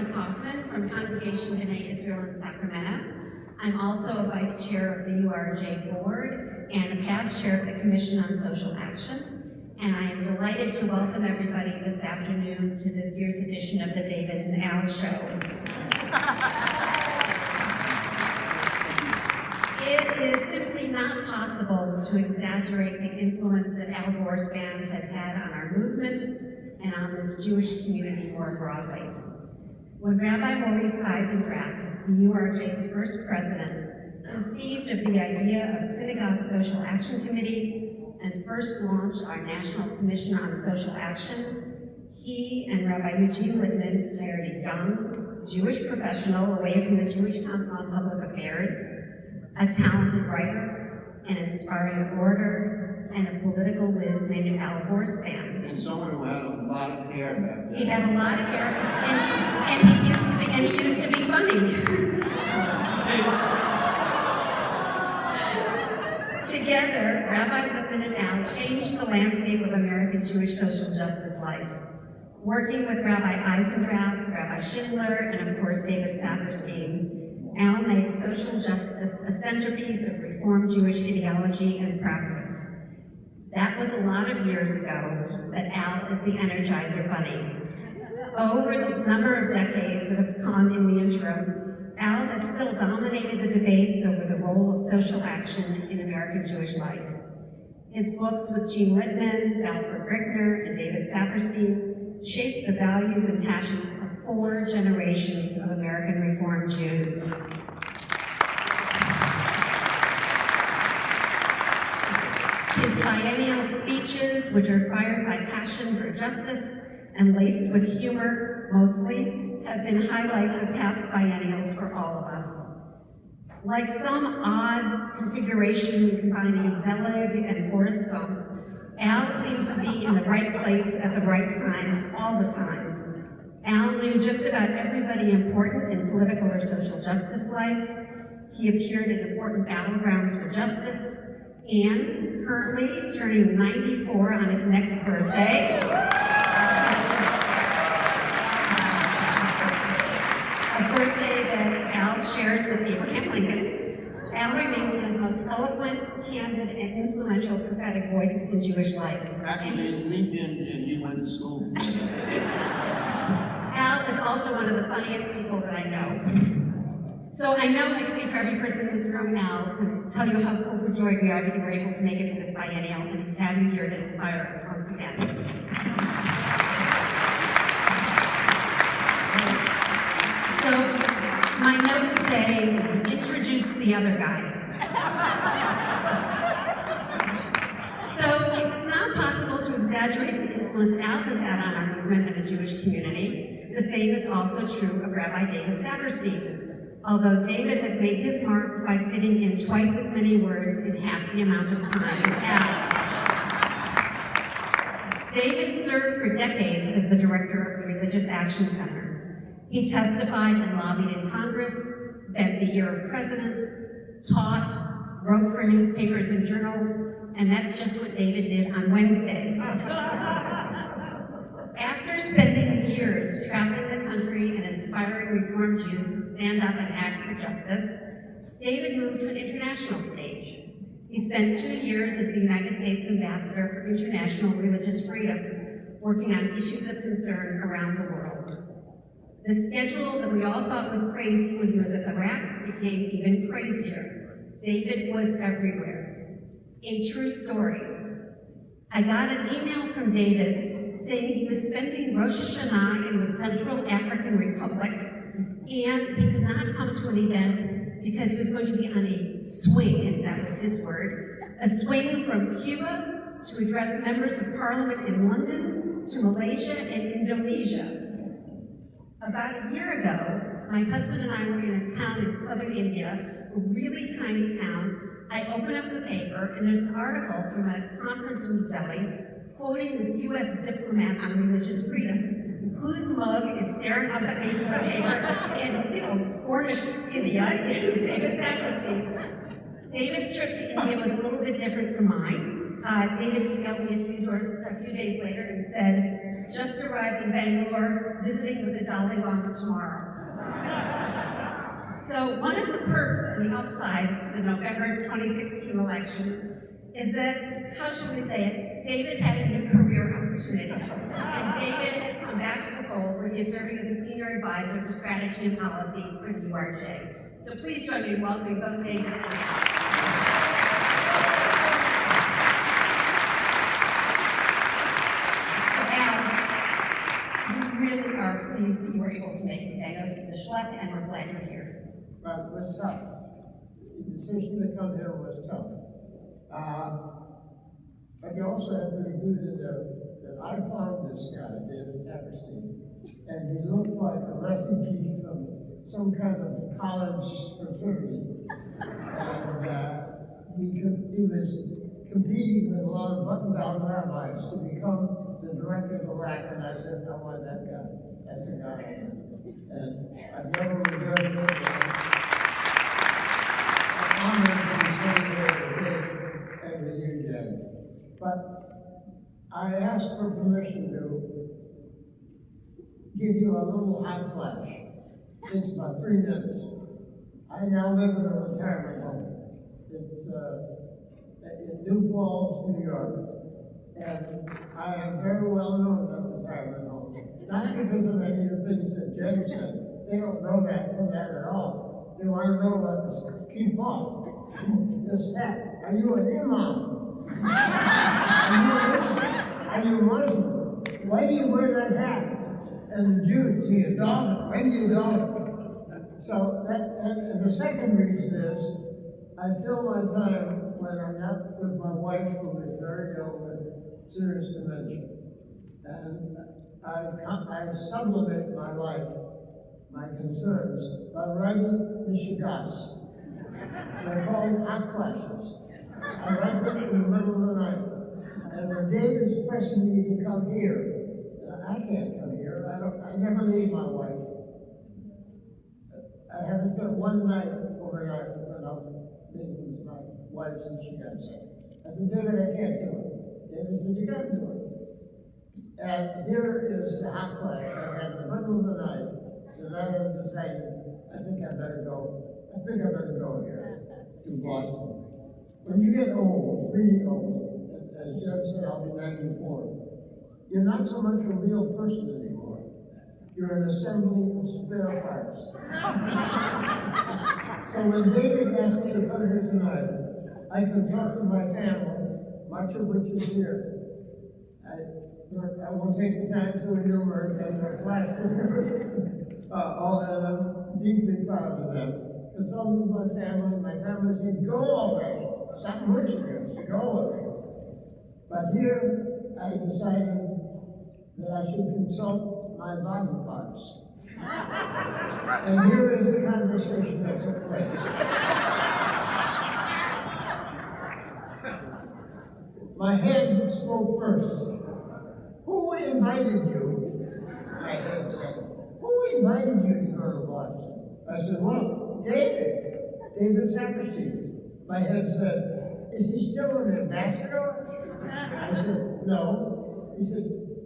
Kaufman from Congregation B'nai Israel in Sacramento. I'm also a vice chair of the URJ board and a past chair of the Commission on Social Action. And I am delighted to welcome everybody this afternoon to this year's edition of the David and Al Show. It is simply not possible to exaggerate the influence that Al Vorspan has had on our movement and on this Jewish community more broadly. When Rabbi Maurice Eisendrath, the URJ's first president, conceived of the idea of synagogue social action committees and first launched our National Commission on Social Action, he and Rabbi Eugene Littman hired a young Jewish professional away from the Jewish Council on Public Affairs, a talented writer, an inspiring orator, and a political whiz named Al Vorspan. And someone who had a lot of hair back then. He had a lot of hair, and he used to be funny. Together, Rabbi Littman and Al changed the landscape of American Jewish social justice life, working with Rabbi Eisendrath, Rabbi Schindler, and of course David Saperstein. Al made social justice a centerpiece of Reform Jewish ideology and practice. That was a lot of years ago, but Al is the Energizer Bunny. Over the number of decades that have come in the interim, Al has still dominated the debates over the role of social action in American Jewish life. His books with Gene Littman, Alfred Brickner, and David Saperstein shaped the values and passions of 4 generations of American Reform Jews. His biennial speeches, which are fired by passion for justice and laced with humor, mostly, have been highlights of past biennials for all of us. Like some odd configuration combining Zelig and Forrest Gump, Al seems to be in the right place at the right time, all the time. Al knew just about everybody important in political or social justice life. He appeared in important battlegrounds for justice, and currently turning 94 on his next birthday. A birthday that Al shares with Abraham Lincoln. Al remains one of the most eloquent, candid, and influential prophetic voices in Jewish life. Actually, Lincoln and you went to school together. Al is also one of the funniest people that I know. So I know I speak for every person in this room now to tell you how overjoyed we are that you were able to make it for this biennial and to have you here to inspire us once again. So my notes say, introduce the other guy. So if it's not possible to exaggerate the influence Al has had on our movement and the Jewish community, the same is also true of Rabbi David Saperstein. Although David has made his mark by fitting in twice as many words in half the amount of time as Al. David served for decades as the director of the Religious Action Center. He testified and lobbied in Congress, bent the ear of presidents, taught, wrote for newspapers and journals, and that's just what David did on Wednesdays. After spending years traveling the country and inspiring Reform Jews to stand up and act for justice, David moved to an international stage. He spent 2 years as the United States Ambassador for International Religious Freedom, working on issues of concern around the world. The schedule that we all thought was crazy when he was at the rack became even crazier. David was everywhere. A true story. I got an email from David saying he was spending Rosh Hashanah in the Central African Republic and he could not come to an event because he was going to be on a swing, that was his word, a swing from Cuba to address members of parliament in London to Malaysia and Indonesia. About a year ago, my husband and I were in a town in southern India, a really tiny town. I open up the paper and there's an article from a conference in New Delhi quoting this U.S. diplomat on religious freedom, whose mug is staring up at me from the paper in, Cornish, India, is David Saperstein's. David's trip to India was a little bit different from mine. David emailed me a few days later and said, just arrived in Bangalore, visiting with the Dalai Lama tomorrow. So one of the perks and the upsides to the November 2016 election is that, how should we say it, David had a new career opportunity. And David has come back to the fold where he is serving as a senior advisor for strategy and policy for the URJ. So please join me in welcoming both David and Al. We really are pleased that you were able to make it today. I know this is a schlep, and we're glad you're here. Well, it was tough. The decision to come here was tough. But you also have to include that I found this guy, David Saperstein, and he looked like a refugee from some kind of college fraternity. And he was competing with a lot of button-down rabbis to become the director of the rack, and I said, I want that guy. That's the guy. And I've never regretted it. I'm honored to be serving here at the URJ. But I asked for permission to give you a little hot flash. It's about 3 minutes. I now live in a retirement home. It's in New Paltz, New York. And I am very well known in that retirement home. Not because of any of the things that Jen said. They don't know that from that at all. They want to know about this kippah. This hat. Are you an imam? Are you Muslim? Why do you wear that hat? And the Jews, do you don it? When do you don it? So and the second reason is I fill my time when I'm not with my wife, who is very ill with serious dementia. And I sublimate my life, my concerns, by writing Mishigas. They're called hot flashes. I write them in the middle of the night. And when David's pressing me to come here, I can't come here. I never leave my wife. I haven't spent one night overnight without meeting with my wife since she got sick. I said, David, I can't do it. David said, you got to do it. And here is the hot flash I had in the middle of the night, and I have decided, I think I better go here to Boston. When you get old, really old, as Jen said, I'll be 94, you're not so much a real person anymore. You're an assembly of spare parts. So when David asked me to come here tonight, I could talk to my family, much of which is here. I won't take the time to enumerate them, they're flash. And I'm deeply proud of them. Consulted with my family said, go already. Stop pushing us, go already. But here, I decided that I should consult my body parts. And here is the conversation that took place. My head spoke first. Who invited you? My head said, who invited you to go to Boston? I said, well, David Saperstein. My head said, is he still an ambassador? I said, no. He said,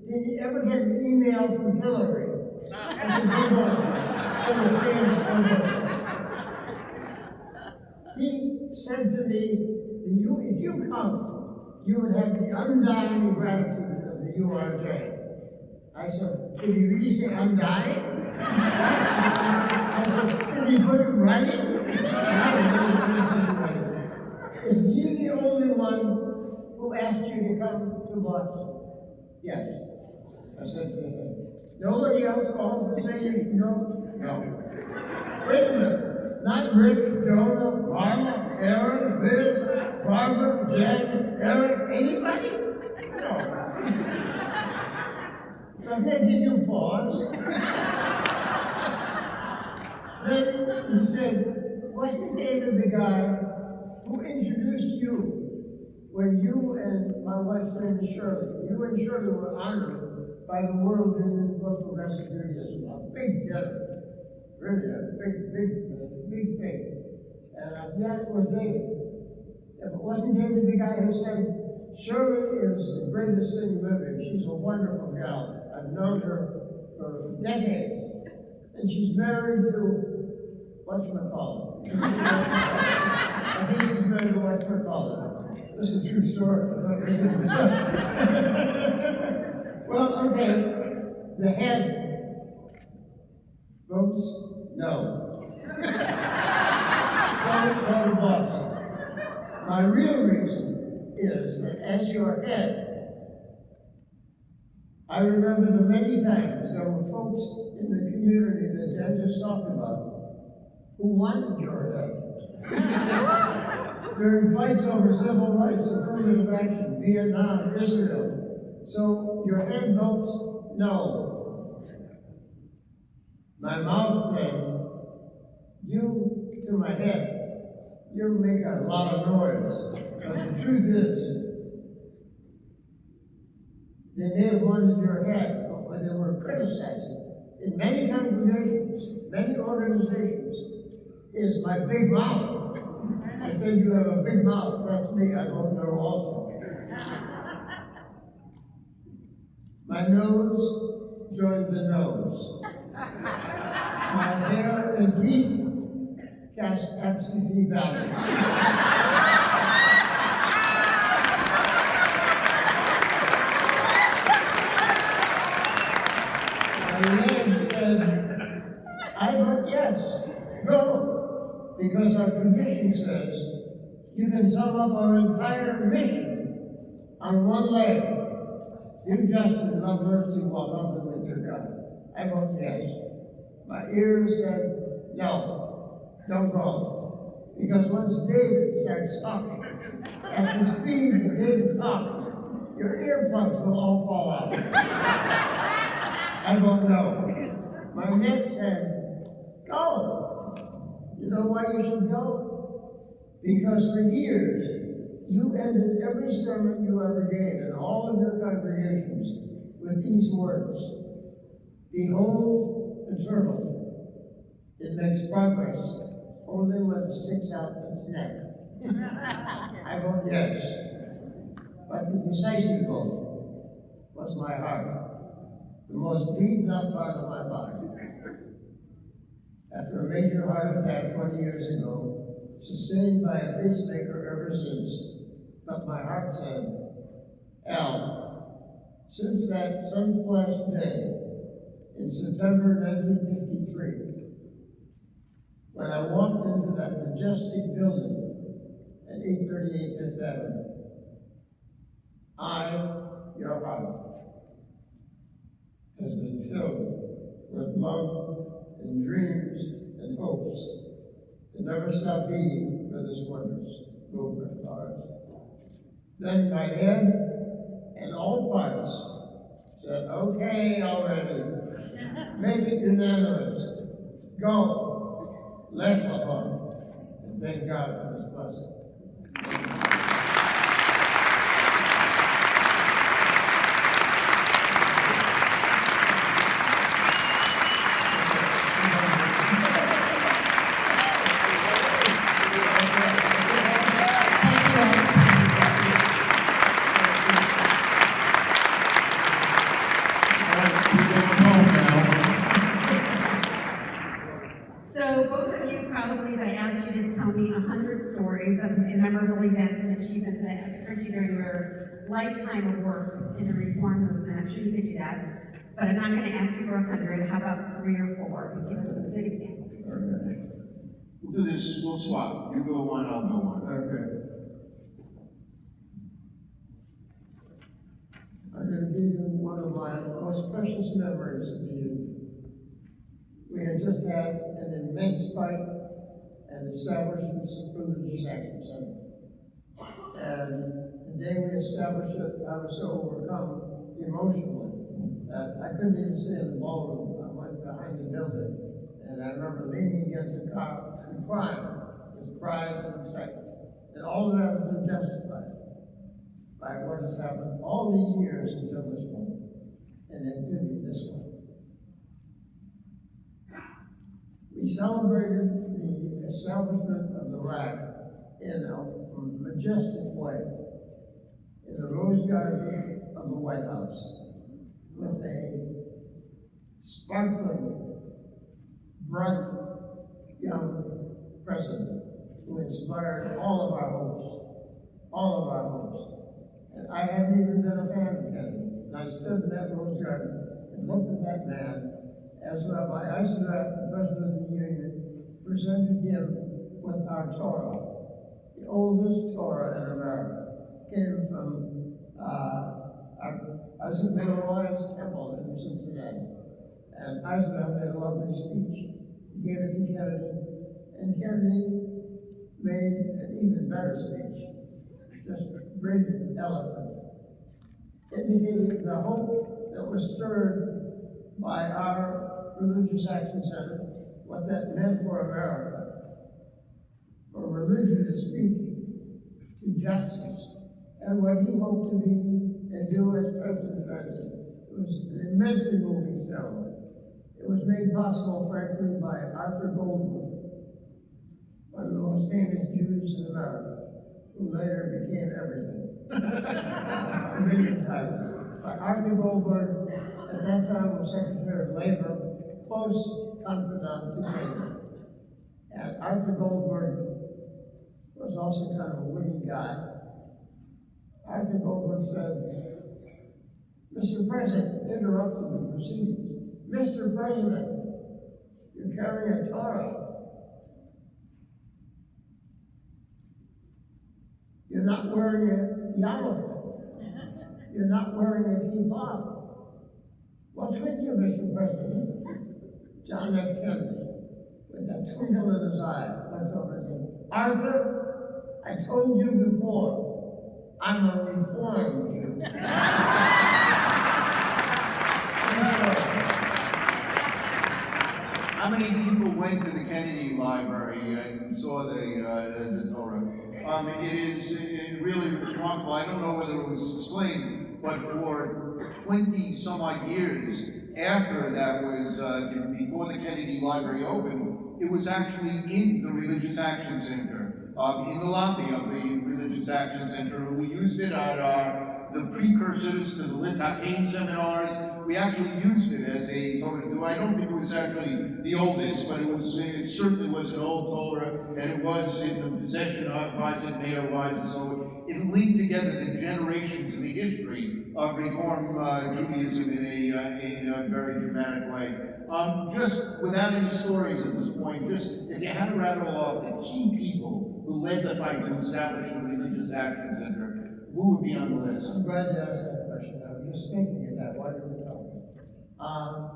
did you ever get an email from Hillary? I said, he said to me, if you come, you would have the undying gratitude of the URJ. I said, did he really say undying? I said, did he put it in writing? Is he the only one who asked you to come to Boston? Yes. I said to him, nobody else called to say you can go? No. Wait a minute. Not Rick, Jonah, Marla, Aaron, Liz, Barbara, Jen, Eric, anybody? No. So then did you pause? Then he said, wasn't David the guy who introduced you when you and my wife's name is Shirley? You and Shirley were honored by the World Union for Progressive Judaism. A big dinner. Really a big thing. And that was David. But wasn't David the guy who said, Shirley is the greatest thing living. She's a wonderful gal. I I've known her for decades. And she's married to, whatchamacallit. I think she's married to whatchamacallit. This is a true story. I'm not making this up. Well, okay, the head votes no. Well, the boss. My real reason is that as your head, I remember the many times there were folks in the community that Jen just talked about who wanted your head. During fights over civil rights, affirmative action, Vietnam, Israel. So your head votes no. My mouth said, you to my head, you make a lot of noise. But the truth is, they may have wanted your head, but when they were criticizing, in many congregations, many organizations, is my big mouth. I said, you have a big mouth, that's me, I don't know also. My nose joined the nose. My hair and teeth cast absentee ballots. I vote yes, go, because our tradition says you can sum up our entire mission on one leg. Do justice, love mercy, walk humbly with your God. I vote yes. My ears said no, don't go. Because once David starts talking, at the speed that David talks, your earplugs will all fall out. I vote no. My neck said, go. You know why you should go? Because for years, you ended every sermon you ever gave in all of your congregations with these words. Behold the turtle. It makes progress only when it sticks out its neck. I vote yes. But the decisive vote was my heart. The most beaten up part of my body. After a major heart attack 20 years ago, sustained by a pacemaker ever since, but my heart said, Al, since that sun-flushed day in September 1953, when I walked into that majestic building at 838 Fifth Avenue, your heart, has been filled with love and dreams and hopes that never stop beating for this wondrous movement of ours. Then my head and all parts said, okay already, make it unanimous, go, let the home, and thank God for this blessing. So both of you probably, if I asked you to tell me 100 stories of memorable events and achievements that have occurred to you during your lifetime of work in the reform movement, I'm sure you could do that. But I'm not going to ask you for 100. How about 3 or 4? Give us some good examples. Okay. We'll do this, we'll swap. You go one, I'll go one. Okay. I'm going to give you one of my most precious memories of the youth. We had just had an immense fight and established this religious action center. And the day we established it, I was so overcome emotionally that I couldn't even stay in the ballroom. I went behind the building, and I remember leaning against the car and crying with pride and excitement. And all of that has been justified by what has happened all these years until this point, and including this one. We celebrated the establishment of the RAC in a majestic way in the Rose Garden of the White House with a sparkling, bright, young president who inspired all of our hopes. And I hadn't even been a fan of Kennedy. And I stood in that rose garden and looked at that man as Rabbi Eisendrath, the president of the union, presented him with our Torah. The oldest Torah in America came from Eisendrath's temple in Cincinnati. And Eisendrath made a lovely speech. He gave it to Kennedy, and Kennedy made an even better speech, just brilliant, eloquent, indicating the hope that was stirred by our Religious Action Center, what that meant for America, for religion to speak to justice, and what he hoped to be and do as President of the United States. It was an immensely moving ceremony. It was made possible, frankly, by Arthur Goldberg, one of the most famous Jews in America, who later became everything. A million times. But Arthur Goldberg, at that time, was Secretary of Labor, close confidant to Kennedy. And Arthur Goldberg was also kind of a witty guy. Arthur Goldberg said, Mr. President, interrupted the proceedings. Mr. President, you're carrying a Torah. You're not wearing a yarmulke. You're not wearing a kippah. What's with you, Mr. President? John F. Kennedy, with that twinkle in his eye, looked over and said, Arthur, I told you before, I'm a reformed Jew. How many people went to the Kennedy Library and saw the Torah? It is really remarkable. I don't know whether it was explained, but for 20 some odd years after that was, before the Kennedy Library opened, it was actually in the Religious Action Center, in the lobby of the Religious Action Center, and we used it at the precursors to the Lit HaKain seminars. We actually used it as a Torah do. I don't think it was actually the oldest, but it certainly was an old Torah, and it was in the possession of Isaac Mayer Wise, so it linked together the generations in the history of Reform Judaism in a very dramatic way. Just without any stories at this point, just if you had to rattle off the key people who led the fight to establish the Religious Action Center, who would be on the list? I'm glad you asked that question. I was just thinking of that while you were talking.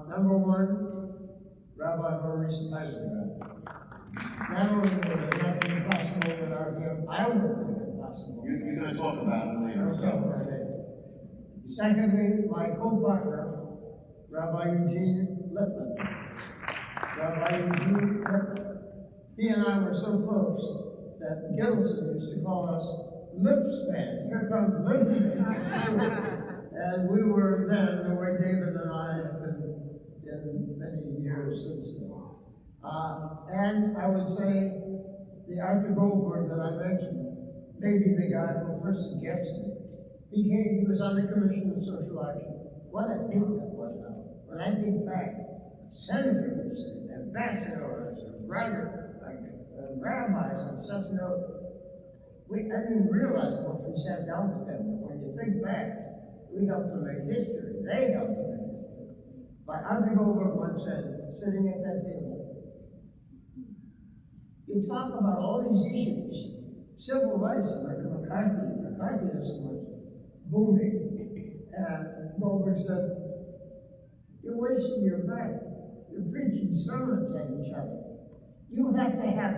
Number one, Rabbi Maurice Eisendrath. Not only would it not be possible without him, I would have made it possible. You're going to talk about it later. Secondly, my co-partner, Rabbi Eugene Lippman. Rabbi Eugene Lippman. He and I were so close that Gilson used to call us Lipsman. Here comes Lipsman. And we were then, the way David and I have been in many years since then. And I would say the Arthur Goldberg that I mentioned may be the guy who first suggested it. He was on the Commission of Social Action. What a deal that was now. When I think back, senators and ambassadors and writers and rabbis and such, I didn't realize once we sat down with them, but when you think back, we helped to make history. They helped to make history. But Arthur Goldberg once said, sitting at that table, you talk about all these issues, civil rights, like McCarthyism was booming. And Goldberg said, you're wasting your breath. You're preaching sermons at each other. You have to have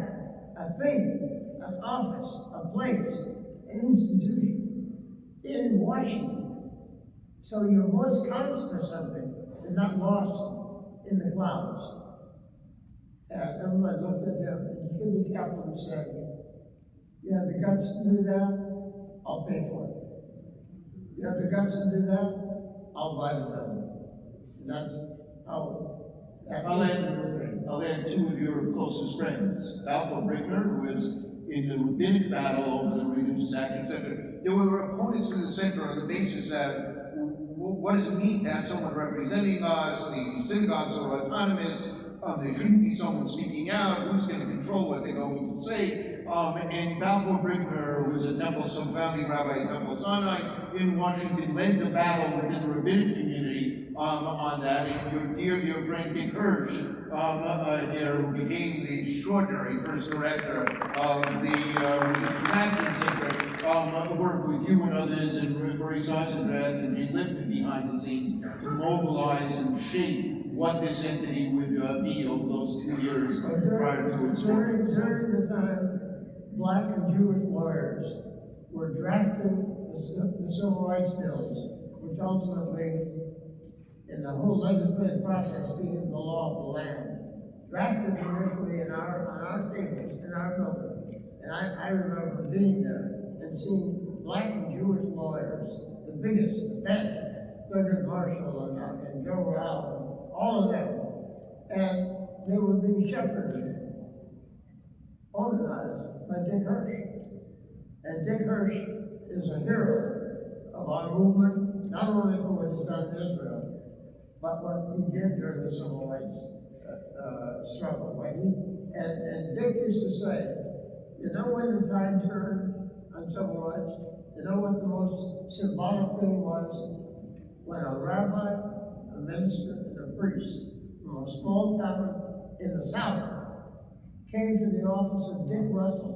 a thing, an office, a place, an institution in Washington. So your voice counts for something and not lost in the clouds. And everyone looked at him, and Kitty Kaplan said, you have the guts to do that? I'll pay for it. You have the guts to do that? I'll buy the building. And that's how. I'll add two of your closest friends, Alpha Brickner, who was in the rabbinic battle over the Religious Action Center. There were opponents in the center on the basis that what does it mean to have someone representing us? The synagogues are autonomous. There shouldn't be someone speaking out. Who's going to control what they're going to say? And Balfour Brickner, who was a some founding rabbi at Temple Sinai in Washington, led the battle within the rabbinic community on that. And your dear friend Dick Hirsch, who became the extraordinary first director of the Action Center, worked with you and others, and Marie Seisendrath and Gene Lipton behind the scenes to mobilize and shape what this entity would be over those 2 years prior to its during the time, Black and Jewish lawyers were drafting the civil rights bills, which ultimately, in the whole legislative process, became the law of the land. Drafted initially on our tables, in our building. And I remember being there and seeing Black and Jewish lawyers, the biggest, the best, Frederick Marshall and Joe Rao, all of them. And they were being shepherded, organized by Dick Hirsch. And Dick Hirsch is a hero of our movement, not only for what he's done in Israel, but what he did during the civil rights struggle. And Dick used to say, you know when the tide turned on civil rights? You know what the most symbolic thing was? When a rabbi, a minister, and a priest from a small town in the South came to the office of Dick Russell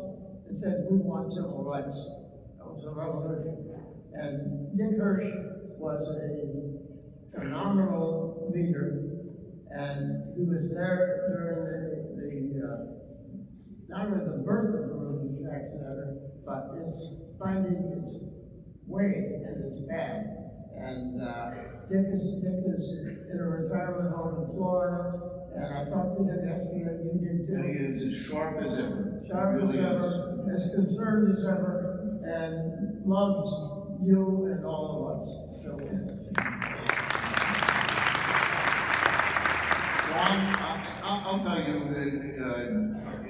and said, we want civil rights. That was a revolution. And Dick Hirsch was a phenomenal leader, and he was there during not only the birth of the Religious Action Center, but it's finding its way and its path. And Dick is in a retirement home in Florida, and I talked to him yesterday, you did too. And he is as sharp as ever. Sharp really as ever, as concerned as ever, and loves you and all of us. So I'll tell you that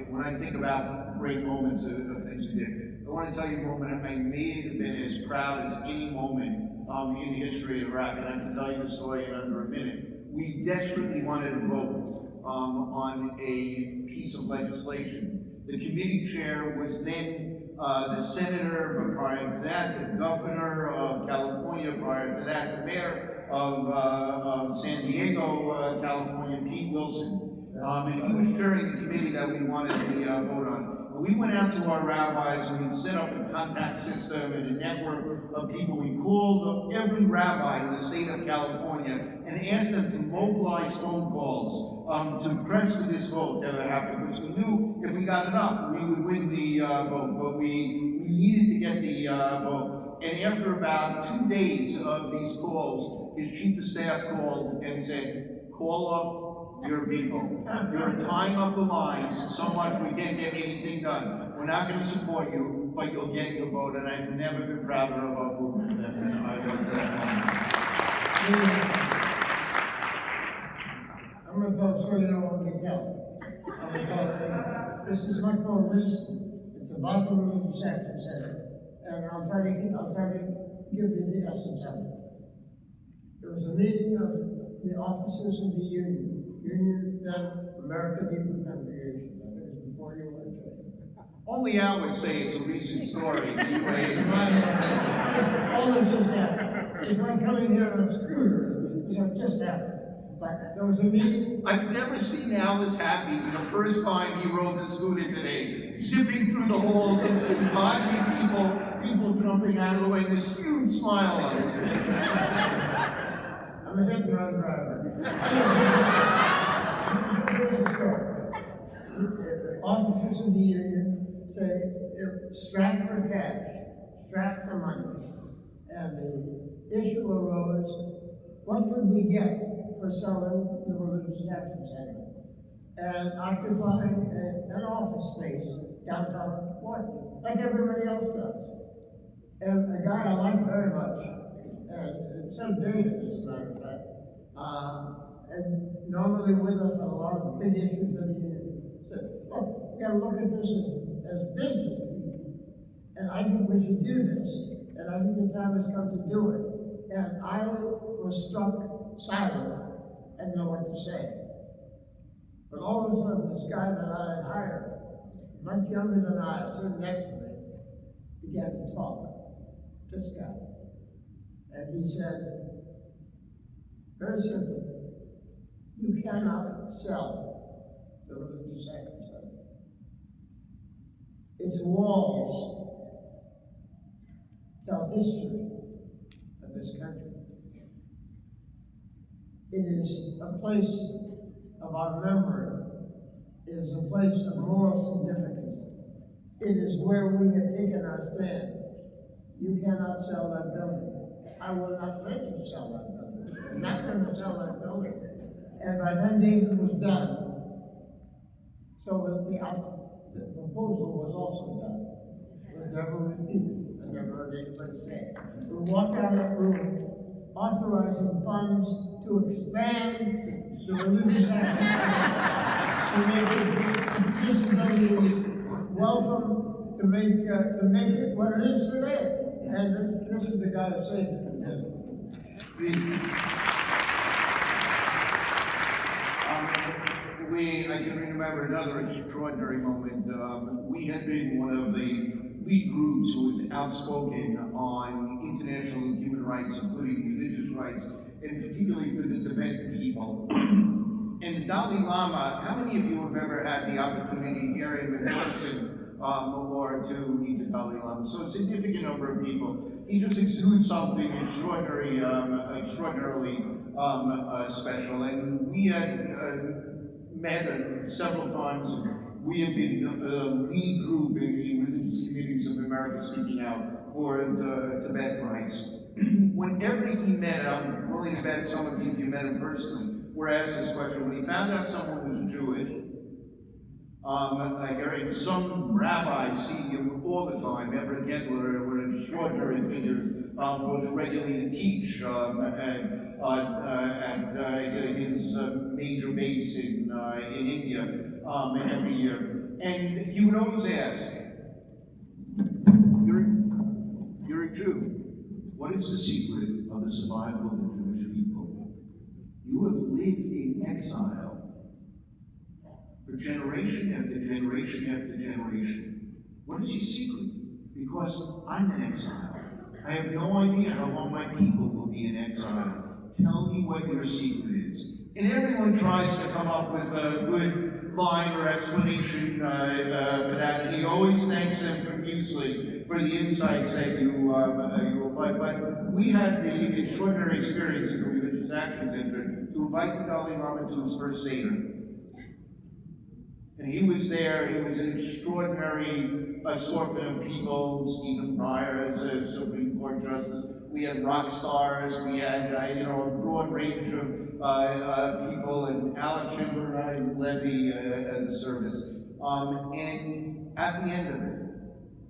when I think about great moments of things we did, I want to tell you a moment I may have been as proud as any moment in the history of Iraq, and I can tell you the story in under a minute. We desperately wanted to vote on a piece of legislation. The committee chair was then the senator, but prior to that, the governor of California, prior to that, the mayor of San Diego, California, Pete Wilson. And he was chairing the committee that we wanted to vote on. We went out to our rabbis and we set up a contact system and a network of people. We called every rabbi in the state of California and asked them to mobilize phone calls to press for this vote to happen, because we knew if we got enough, we would win the vote, but we needed to get the vote. And after about 2 days of these calls, his chief of staff called and said, call off your people. You're tying up the lines so much we can't get anything done. We're not going to support you, but you'll get your vote. And I've never been prouder of our movement than I was at that moment. I'm going to tell a story you don't want me to tell. I'm going to tell this is much more recent. It's about the Religious Action Center. And I'll try to give you the essence of it. There was a meeting of the officers of the Union, then American Hebrew Congregation. I think it was before URJ. Only Al would say it's a recent story. Anyway, all this just happened. It's like coming here on a scooter. It just happened. But there was a meeting. I've never seen Al this happy the first time he rode the scooter today, zipping through the halls and dodging people jumping out of the way, and this huge smile on his face. I'm a hit and run driver. Here's the story. The officers of the union say, strapped for cash, strapped for money. And the issue arose, what could we get for selling the Religious Action Center and occupying an office space downtown Washington, like everybody else does. And a guy I like very much, and some David, as a matter of fact, and normally with us on a lot of big issues for the union, said, look, we gotta look at this as business people. And I think we should do this. And I think the time has come to do it. And I was struck silent and know what to say. But all of a sudden, this guy that I had hired, much younger than I, sitting next to me, began to talk. This guy. And he said, very simply, you cannot sell the religious action center. Its walls tell history of this country. It is a place of our memory. It is a place of moral significance. It is where we have taken our stand. You cannot sell that building. I will not let you sell that building. I'm not going to sell that building. And by then David was done. So the proposal was also done. It was never repeated. I never heard anybody say it. We walked out of that room authorizing funds to expand the religious action to make it disability welcome, to make it what it is today. And this is the guy who saved it. I can remember another extraordinary moment. We had been one of the lead groups who was outspoken on international human rights, including religious rights, and particularly for the Tibetan people. And the Dalai Lama, how many of you have ever had the opportunity to hear him in person or to meet the Dalai Lama? So a significant number of people. He just exudes something extraordinarily special. And we had met several times. We have been a lead group in the religious communities of America speaking out for Tibetan rights. Whenever he met, I'm willing to bet some of you, if you met him personally, were asked this question. When he found out someone was Jewish, hearing some rabbis see him all the time. Everett Gendler, one of extraordinary figures, goes regularly to teach at his major base in India every year. And he would always ask, you're a Jew. What is the secret of the survival of the Jewish people? You have lived in exile for generation after generation after generation. What is your secret? Because I'm in exile. I have no idea how long my people will be in exile. Tell me what your secret is. And everyone tries to come up with a good line or explanation for that, and he always thanks them profusely for the insights that you apply. But we had the extraordinary experience in the Religious Action Center to invite the Dalai Lama to his first Seder. And he was there. He was an extraordinary assortment of people. Stephen Breyer as a Supreme Court Justice. We had rock stars. We had a broad range of people. And Alex Schindler and I led the service. And at the end of it,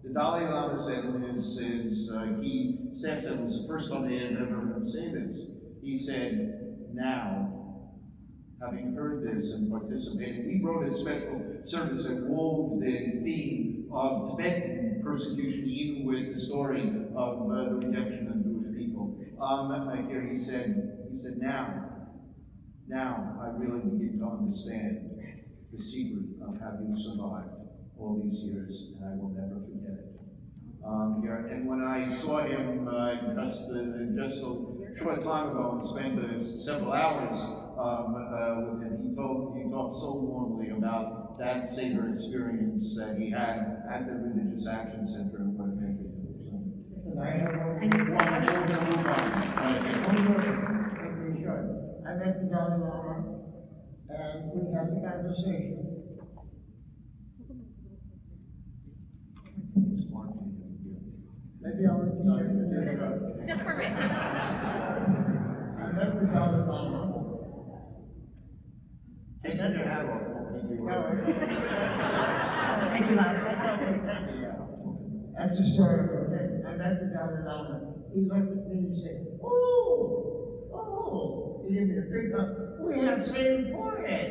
the Dalai Lama said, when his key staff said, it was the first time they had ever heard him say this. He said, now, having heard this and participated, we wrote a special service that wove the theme of Tibetan persecution in with the story of the redemption of Jewish people. Here he said, now I really begin to understand the secret of having survived all these years, and I will never forget it. And when I saw him just a short time ago and spent several hours with him, he talked so warmly about that Seder experience that he had at the Religious Action Center in what it meant to him. And I have one I met the Dalai Lama, and we had a conversation. Maybe I'll repeat it. Just for me. I met the Dalai Lama. Take your hat off. Thank you, Bob. That's the story of the thing. I met the Dalai Lama. He looked at me and said, oh, he gave me a big hug. We have same forehead.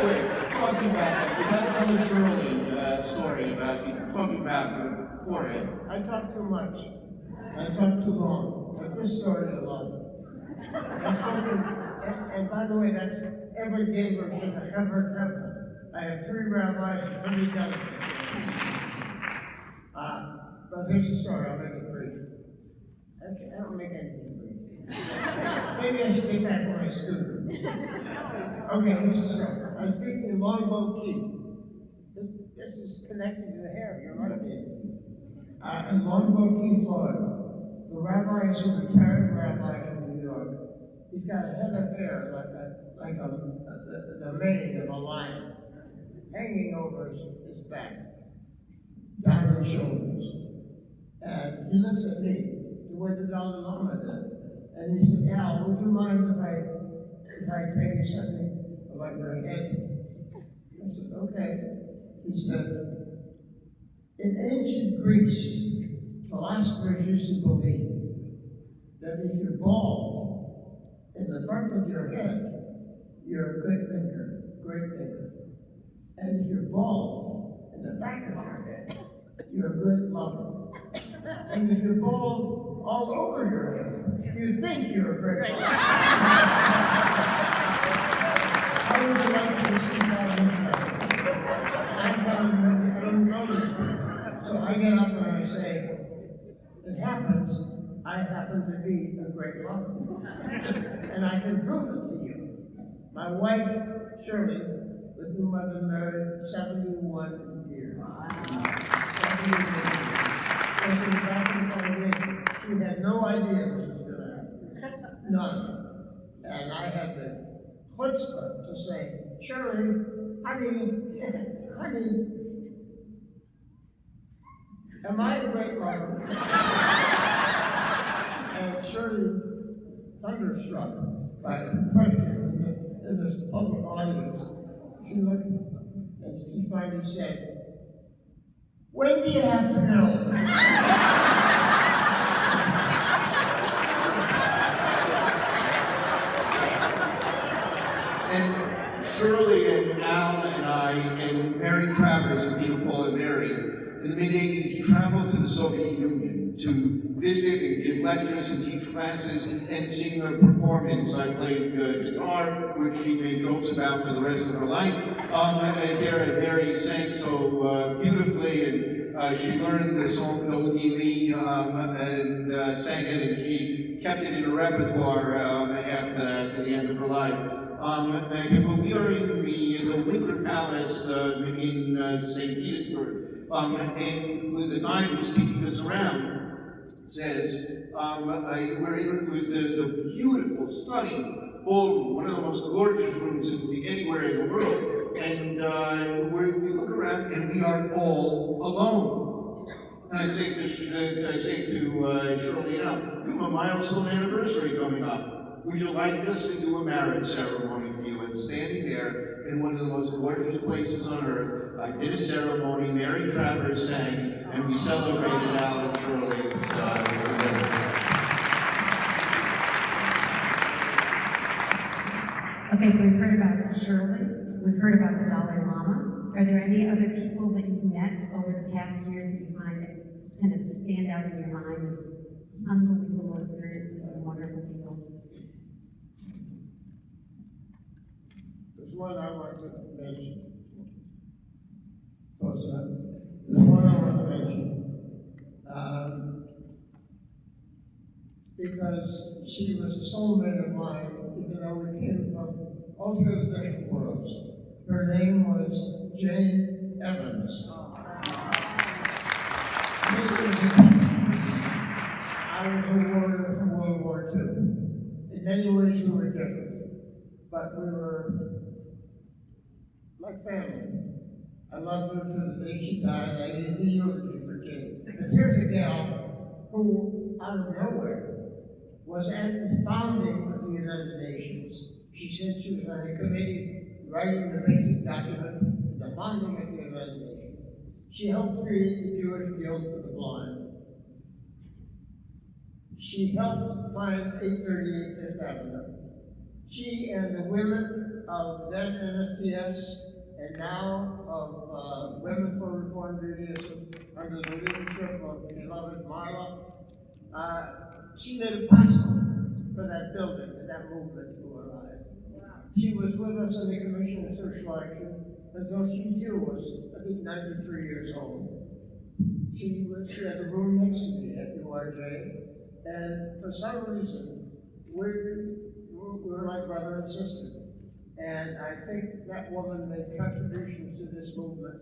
Wait, talking about that, you got another Shirley story about you talking about the forehead. I talk too much. I talked too long, but this story I love. I spoke with, and by the way, that's every neighbor in the Hebrew temple. I have 3 rabbis and 3 delegates. But here's the story, I'll make it brief. I don't make anything brief. Maybe I should get back on my scooter. Okay, here's the story. I was speaking in Longboat Key. This is connected to the hair, you're right, David. In Longboat Key, Florida, the rabbi is a retired rabbi from New York. He's got a head of hair like the mane of a lion, hanging over his back, down his shoulders. And he looks at me, the way the Dalai Lama did. And he said, Al, would you mind if I tell you something about your head? I said, okay. He said, in ancient Greece, philosophers used to believe that if you're bald in the front of your head, you're a good thinker, great thinker. And if you're bald in the back of your head, you're a great lover. And if you're bald all over your head, you think you're a great lover. How would you like to receive that information? I don't know this. So I get up and I say, it happens, I happen to be a great lover. And I can prove it to you. My wife, Shirley, with whom I've been married 71 years. 71 years. Was in the back of the congregation. She had no idea this was going to happen. None. And I had the chutzpah to say, Shirley, honey, am I a great lover? And Shirley, thunderstruck by the question in this public audience, she looked and she finally said, when do you have to know? And Shirley and Al and I and Mary Travers and Peter, Paul, and Mary in the mid-'80s traveled to the Soviet Union to visit and give lectures and teach classes and sing a performance. I played guitar, which she made jokes about for the rest of her life. Mary sang so beautifully, and she learned the song Dodi Li and sang it, and she kept it in her repertoire after that to the end of her life. But we are in the Winter Palace in St. Petersburg, and the guide who's taking us around says, we're in with the beautiful, stunning ballroom, one of the most gorgeous rooms anywhere in the world, and we look around and we are all alone. And I say to Shirley now, you have a milestone anniversary coming up. Would you like us to do a marriage ceremony for you? And standing there in one of the most gorgeous places on earth, I did a ceremony, Mary Travers sang, and we celebrated Al and Shirley's Okay, so we've heard about Shirley, we've heard about the Dalai Lama. Are there any other people that you've met over the past years that you find that just kind of stand out in your mind as unbelievable experiences and wonderful people? There's one I want to mention. Close enough. There's one I want to mention. Because she was a soulmate of mine, even though we came from altogether different worlds. Her name was Jane Evans. She was a I was a warrior from World War II. In many ways we were different, but we were like family. I loved her to the day she died. I did the eulogy for Jane. But here's a gal who, out of nowhere, was at the founding of the United Nations. She said she was on a committee writing the basic document, the founding of the United Nations. She helped create the Jewish Guild for the Blind. She helped find 838 Fifth Avenue. She and the women of then NFTS and now of Women for Reform Judaism under the leadership of beloved Marla She made it possible for that building and that movement to arrive. She was with us in the Commission of Social Action until she too was, I think, 93 years old. She had a room next to me at URJ, and for some reason, we're like brother and sister. And I think that woman made contributions to this movement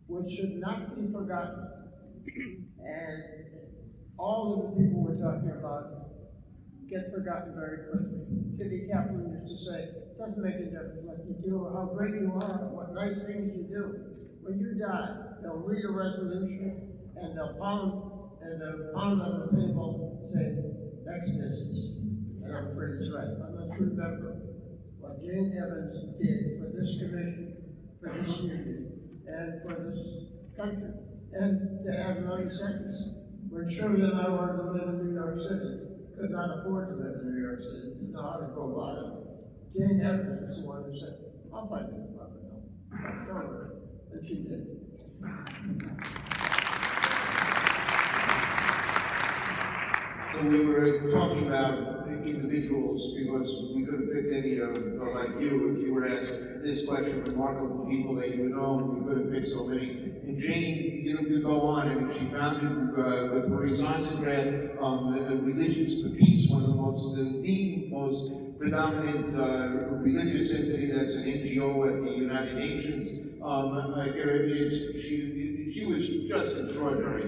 which should not be forgotten. And all of the people we're talking about get forgotten very quickly. Kitty Kaplan used to say, it doesn't make a difference what you do or how great you are, what nice things you do. When you die, they'll read a resolution and they'll pound on the table say, next business. And I'm afraid it's right. But let's remember what Jane Evans did for this commission, for this union, and for this country. And to add another sentence, when Shirley and I wanted to live in New York City, could not afford to live in New York City, didn't know how to go about it. Jane Evans was the one who said, I'll fight this problem now. Don't worry. And she did. So we were talking about individuals because we could have picked any of, like you, if you were asked this question, remarkable people that you would know, we could have picked so many. And Jane, could go on. I mean, she founded with Maurice Eisendrath, Religions for Peace, one of the most predominant religious entity that's an NGO at the United Nations. She was just extraordinary.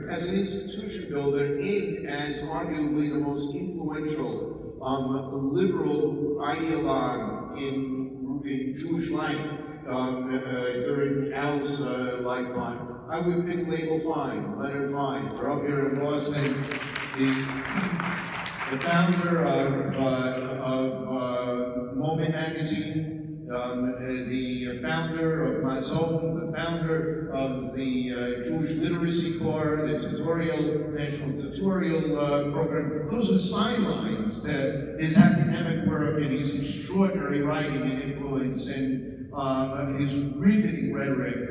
As an institution builder, as arguably the most influential liberal ideologue in Jewish life during Al's lifetime, I would pick Leonard Fine. We're up here in Boston. The founder of Moment Magazine, the founder of Mazon, the founder of the Jewish Literacy Corps, the National Tutorial Program. Those are sidelines to his academic work and his extraordinary writing and influence and his riveting rhetoric,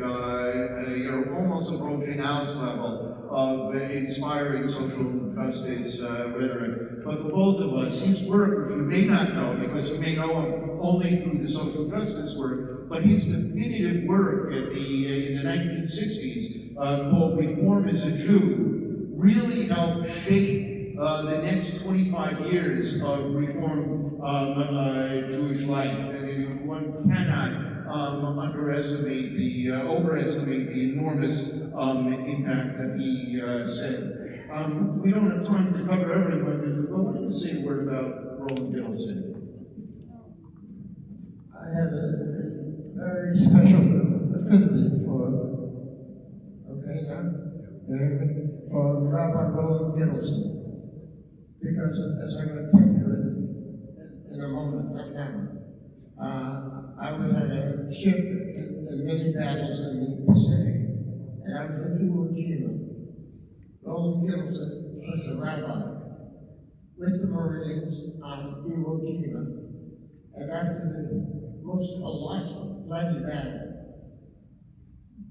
almost approaching Al's level of inspiring social justice rhetoric. But for both of us, his work, which you may not know, because you may know him only through the social justice work, but his definitive work in the 1960s called Reform as a Jew really helped shape the next 25 years of Reform Jewish life. And one cannot overestimate the enormous impact that he said. We don't have time to cover everyone, but what do you say a word about Roland Gittleson? I have a very special affinity for Rabbi Roland Gittleson, because as I'm going to tell you in a moment, not now, I was on a ship in many battles in the Pacific, and I was in Iwo Jima. Roland Gittleson was a rabbi with the Marines on Iwo Jima, and after the most colossal bloody battle,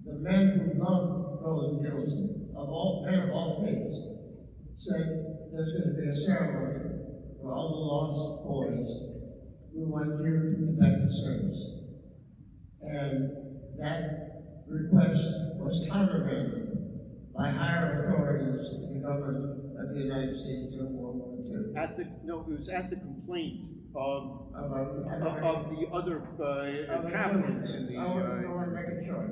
the men who loved Roland Gittleson, men of all faiths, said there's going to be a ceremony for all the lost boys. We want you to conduct the service. And that request was countermanded by higher authorities in the government of the United States during World War II. It was at the complaint of the other chaplains in the. I want to make it short.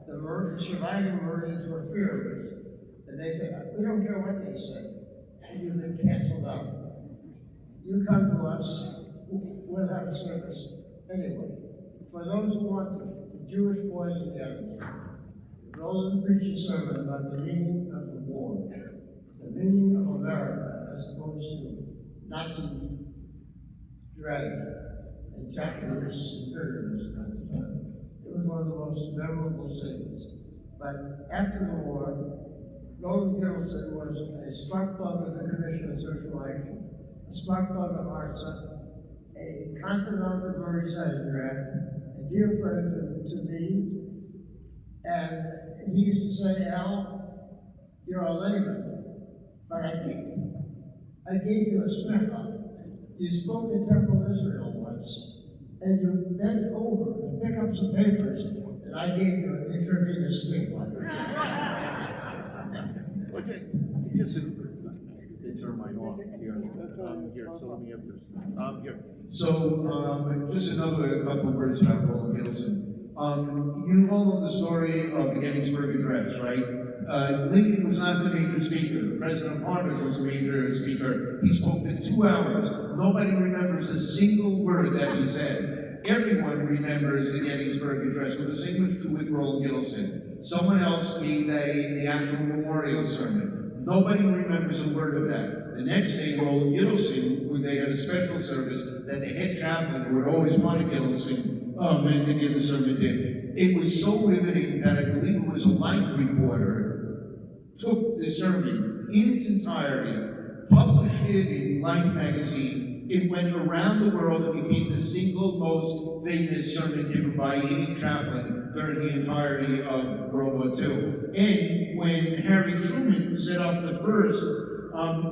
The surviving Marines were furious. And they said, we don't care what they say. You've been canceled out. You come to us, we'll have a service anyway. For those who want the Jewish boys and the others, Roland preached a sermon about the meaning of the war, the meaning of America as opposed to Nazi drag and Japanese imperialism at the time. It was one of the most memorable statements. But after the war, Roland Gittleson was a spark plug of the Commission of Social Action, a spark plug of ARTSA, a confidant of Maurice Eisendrath, a dear friend of to me, and he used to say, Al, you're a layman, but I think I gave you a smicha. You spoke in Temple Israel once, and you bent over to pick up some papers, and I gave you an intravenous big one. Okay, just they turn mine off here. Here, so let me have this. Here. So, just another couple of words about Roland Gittleson. You all know the story of the Gettysburg Address, right? Lincoln was not the major speaker. The president of Harvard was the major speaker. He spoke for 2 hours. Nobody remembers a single word that he said. Everyone remembers the Gettysburg Address. Well, the same was true with Roland Gittleson. Someone else gave the actual memorial sermon. Nobody remembers a word of that. The next day, Roland Gittleson, who they had a special service that the head chaplain, who had always wanted Gittleson to give the sermon, did. It was so riveting that I believe it was a Life reporter took the sermon in its entirety, published it in Life magazine. It went around the world and became the single most famous sermon given by any chaplain during the entirety of World War II. And when Harry Truman set up the first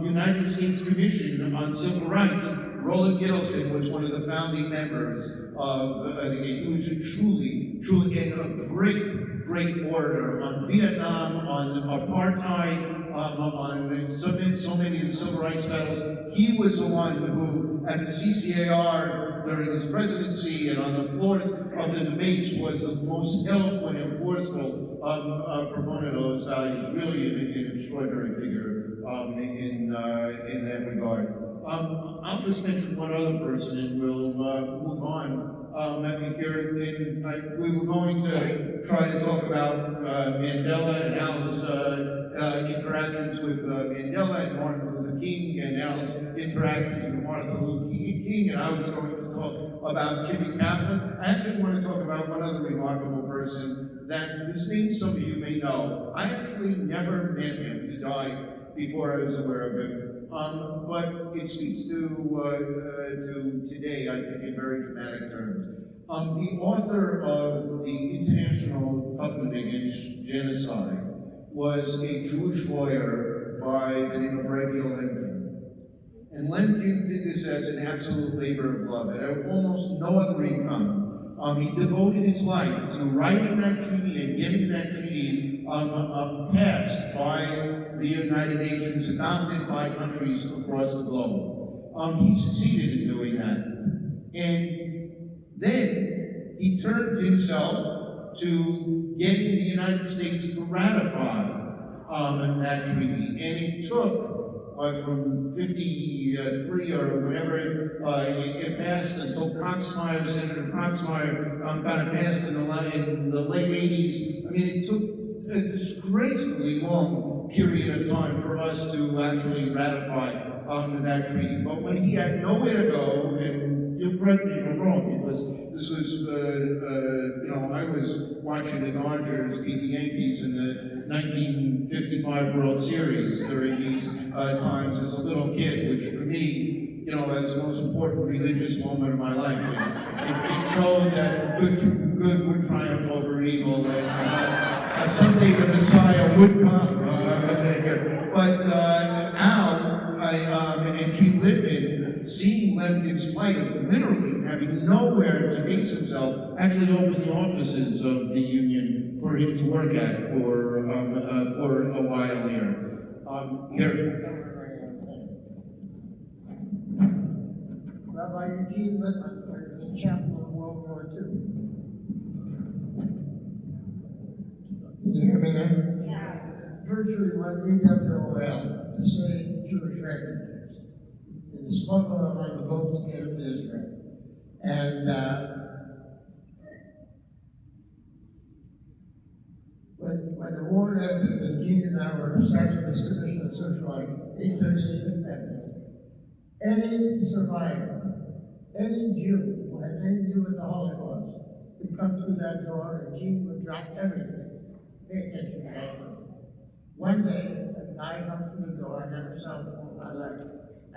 United States Commission on Civil Rights, Roland Gittleson was one of the founding members of he was truly, and a great orator on Vietnam, on apartheid, on so many of the civil rights battles. He was the one who, at the CCAR during his presidency and on the floors of the debates, was the most eloquent and forceful proponent of those values. Really an extraordinary figure in that regard. I'll just mention one other person and we'll move on. We were going to try to talk about Mandela and Al's interactions with Mandela and Martin Luther King and Al's interactions with Martin Luther King, and I was going to talk about Jimmy Kaplan. I actually want to talk about one other remarkable person whose name some of you may know. I actually never met him. He died before I was aware of him. But it speaks to today, I think, in very dramatic terms. The author of the International Covenant Against Genocide was a Jewish lawyer by the name of Raphael Lemkin. And Lemkin did this as an absolute labor of love. It had almost no other income. He devoted his life to writing that treaty and getting that treaty passed by the United Nations, adopted by countries across the globe. He succeeded in doing that. And then he turned himself to getting the United States to ratify that treaty. And it took from 53 or whatever it passed until Senator Proxmire got it passed in the late 80s. I mean, it took a disgracefully long period of time for us to actually ratify that treaty. But when he had nowhere to go, and you'll correct me if I'm wrong, because this was, I was watching the Dodgers beat the Yankees in the 1955 World Series during these times as a little kid, which for me, was the most important religious moment of my life. It showed that good would triumph over evil, and someday the Messiah would come. But Al and Gene Lippman, seeing Lemkin's plight of literally having nowhere to base himself, actually opened the offices of the union for him to work at for a while here. Rabbi Eugene Lippman was the chaplain of World War II. Can you hear me now? Yeah. Virtually went EWOL to save Jewish refugees. They smuggled them on the boat to get them to Israel. And when the war ended, and Gene and I were starting this commission of social life, 838 Fifth Avenue, any survivor, any Jew who had anything to do with the Holocaust would come through that door and Gene would drop everything. Pay attention to that person. One day, a guy comes through the door, I never saw him on my left.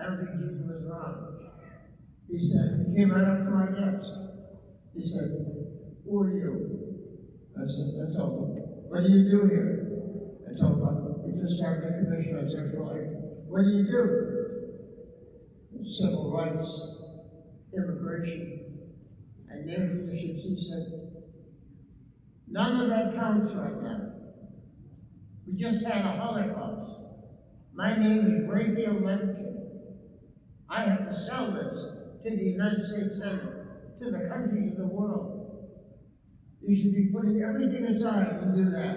I don't think Gene was wrong. He came right up to my desk. He said, "Who are you?" I told them, what do you do here? I told them, we just started a commission on sexual rights. What do you do? Civil rights, immigration. I named the issues. He said, none of that counts right now. We just had a Holocaust. My name is Raphael Lemkin. I have to sell this to the United States Senate, to the countries of the world. You should be putting everything aside and do that.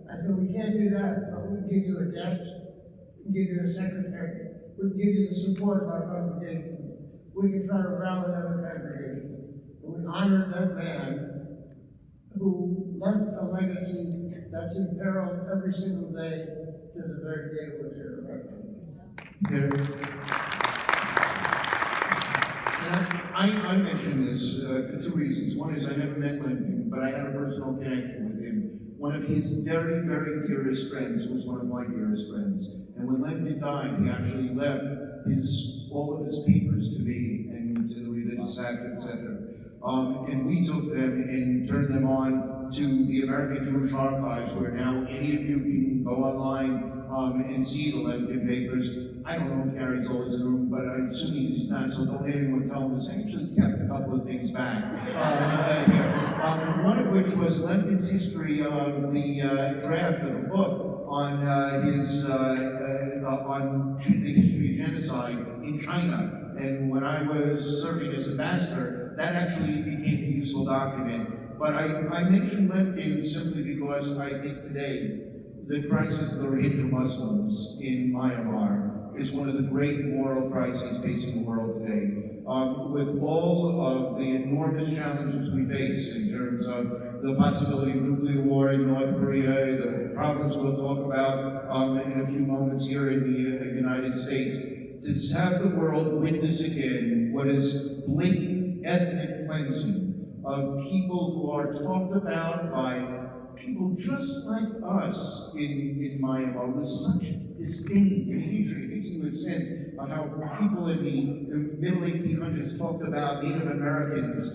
I said, we can't do that, but we can give you a desk, we can give you a secretary, we can give you the support of our congregation. We can try to rally other congregations. And we honor that man who left a legacy that's in peril every single day to the very day it was here. I mention this for two reasons. One is I never met Lemkin, but I had a personal connection with him. One of his very, very dearest friends was one of my dearest friends. And when Lemkin died, he actually left all of his papers to me and to the Religious Act, etc. And we took them and turned them on to the American Jewish Archives, where now any of you can go online and see the Lemkin papers. I don't know if Gary's always in the room, but I assume he's not, so don't anyone tell him this. I actually kept a couple of things back here. One of which was Lemkin's history of the draft of a book on on the history of genocide in China. And when I was serving as ambassador, that actually became a useful document. But I mentioned Lemkin simply because I think today the crisis of the Rohingya Muslims in Myanmar is one of the great moral crises facing the world today. With all of the enormous challenges we face in terms of the possibility of nuclear war in North Korea, the problems we'll talk about in a few moments here in the United States, to have the world witness again what is blatant ethnic cleansing of people who are talked about by people just like us in Myanmar with such disdain and hatred. It gives you a sense of how people in the middle 1800s talked about Native Americans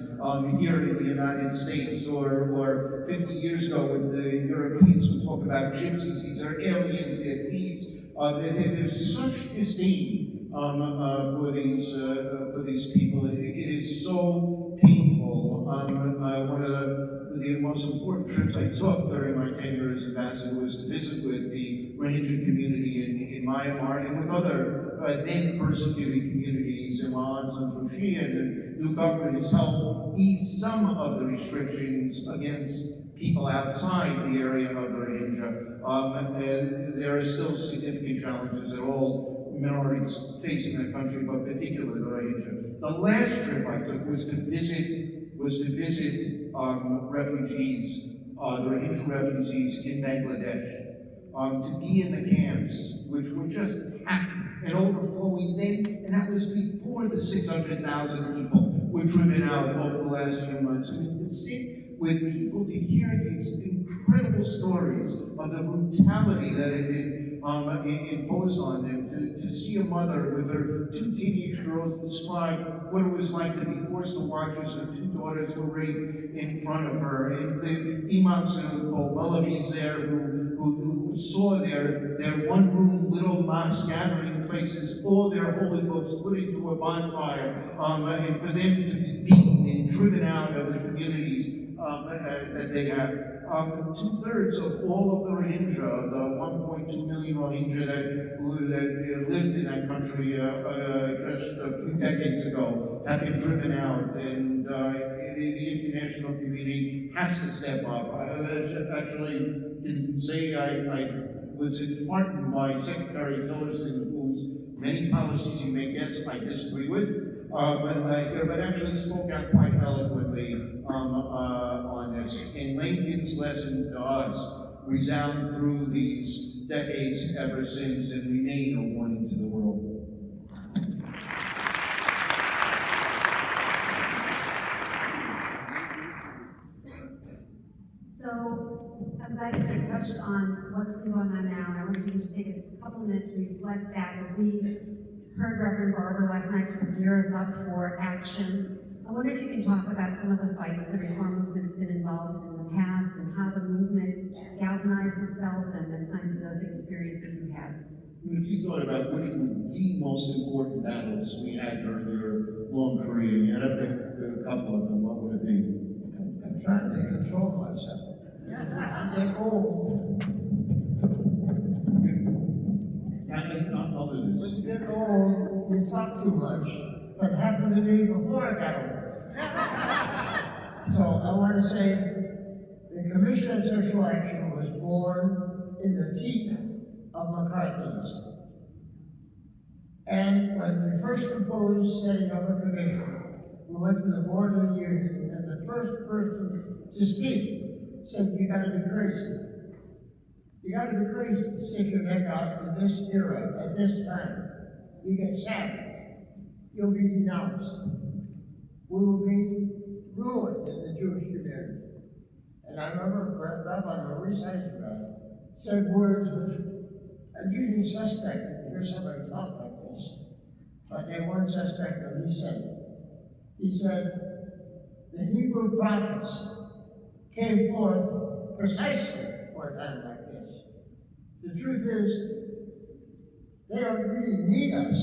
here in the United States, or 50 years ago when the Europeans would talk about gypsies. These are aliens, they're thieves. There's such disdain for these people. It is so painful. One of the most important trips I took during my tenure as ambassador was to visit with the Rohingya community in Myanmar and with other then persecuted communities. And while Aung San Suu Kyi and the new government has helped ease some of the restrictions against people outside the area of the Rohingya, there are still significant challenges that all minorities face in the country, but particularly the Rohingya. The last trip I took was to visit refugees, the Rohingya refugees in Bangladesh, to be in the camps, which were just packed and overflowing then, and that was before the 600,000 people were driven out over the last few months. I mean, to sit with people, to hear these incredible stories of the brutality that had been imposed on them, to see a mother with her two teenage girls describe what it was like to be forced to watch as her two daughters were raped in front of her, and the imams called Malavis there who saw their one-room little mosque gathering places, all their holy books put into a bonfire, and for them to be beaten and driven out of the communities that they have. 2/3 of all of the Rohingya, the 1.2 million Rohingya that lived in that country just a few decades ago, have been driven out, and the international community has to step up. I actually can say I was heartened by Secretary Tillerson, whose many policies you may guess I disagree with, but actually spoke out quite eloquently on this. And Lincoln's lessons to us resound through these decades ever since and remain a warning to the world. So I'm glad you sort of touched on what's been going on now, and I want you to just take a couple minutes to reflect back as we heard Reverend Barber last night sort of gear us up for action. I wonder if you can talk about some of the fights the reform movement's been involved in the past and how the movement galvanized itself and the kinds of experiences you had. If you thought about which were the most important battles we had during your long career, you had to pick a couple of them, what would it be? I'm trying to control myself. I'm getting old. I'll do When this. you get old, you talk too much. What happened to me before I got old? So I want to say the Commission on Social Action was born in the teeth of McCarthyism. And when we first proposed setting up a commission, we went to the board of the union, and the first person to speak said, "You gotta be crazy. You gotta be crazy to stick your neck out in this era, at this time. You get savage. You'll be denounced. We will be ruined in the Jewish community." And I remember Rabbi Maurice Eisenberg said words which are usually suspect when you hear somebody talk like this, but they weren't suspect when he said it. He said, "The Hebrew prophets came forth precisely for a time like this. The truth is, they don't really need us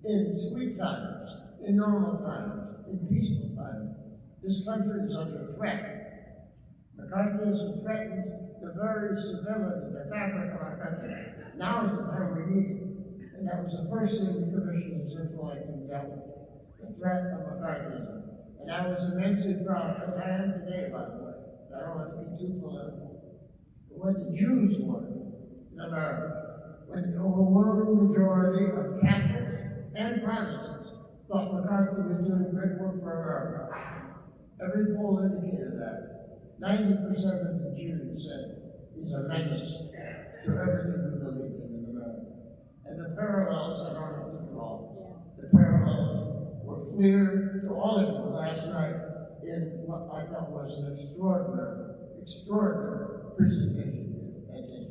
in sweet times, in normal times, in peaceful times. This country is under threat. McCarthyism threatened the very civility, the fabric of our country. Now is the time we need it." And that was the first thing the Commission on Social Action dealt with, the threat of McCarthyism. And I was immensely proud, as I am today, by the way. I don't want to be too political. But when the Jews were in America, when the overwhelming majority of Catholics and Protestants thought McCarthy was doing great work for America, every poll indicated that. 90% of the Jews said he's a menace to everything we believe in America. And the parallels, I don't have to draw, the parallels were clear to all of you last night in what I thought was an extraordinary presentation at this.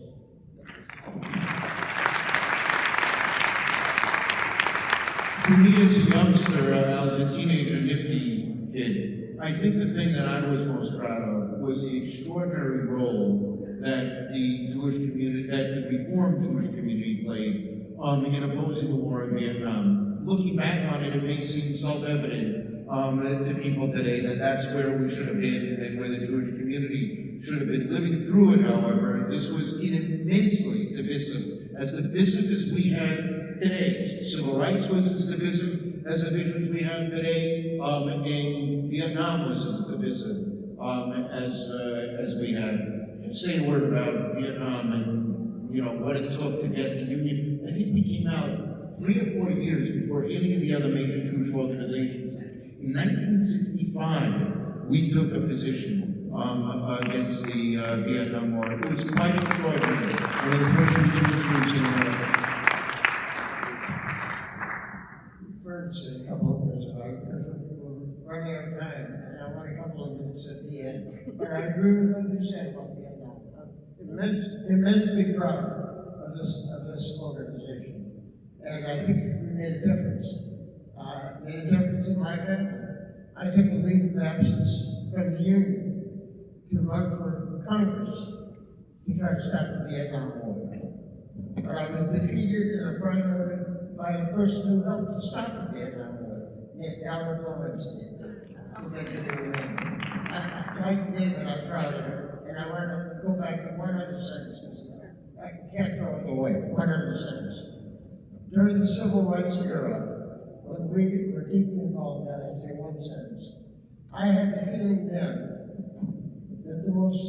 For me as a youngster, as a teenager, nifty kid, I think the thing that I was most proud of was the extraordinary role that the Jewish community, that the Reformed Jewish community played in opposing the war in Vietnam. Looking back on it, it may seem self-evident to people today that that's where we should have been and where the Jewish community should have been. Living through it, however, this was immensely divisive, as divisive as we have today. Civil rights was as divisive as the visions we have today, and Vietnam was as divisive as we had. Say a word about Vietnam and what it took to get the Union. I think we came out 3 or 4 years before any of the other major Jewish organizations. In 1965, we took a position against the Vietnam War. It was quite extraordinary. One of the first religious groups in America. Referred to a couple of words about it because we're running out of time, and I want a couple of minutes at the end. But I agree with what you said about Vietnam. I'm immensely proud of this organization, and I think we made a difference. Made a difference in my family. I took a leave of absence from the Union to run for Congress to try to stop the Vietnam War. But I was defeated in a primary by the person who helped to stop the Vietnam War, named Alan Lowenstein. Like David, I'm proud of it. And I want to go back to one other sentence. I can't throw it away. One other sentence. During the Civil Rights era, when we were deeply involved in that, I'd say one sentence. I had the feeling then that the most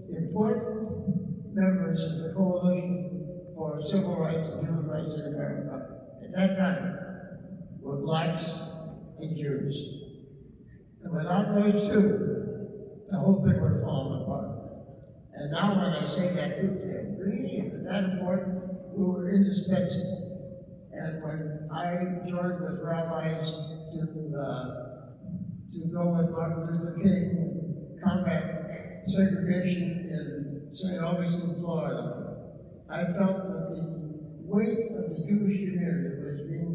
important members of the Coalition for Civil Rights and Human Rights in America at that time were blacks and Jews. And without those two, the whole thing would have fallen apart. And now when I say that group, they agree, and it's that important, we were indispensable. And when I joined with rabbis to go with Martin Luther King and combat segregation in St. Augustine, Florida, I felt that the weight of the Jewish community was being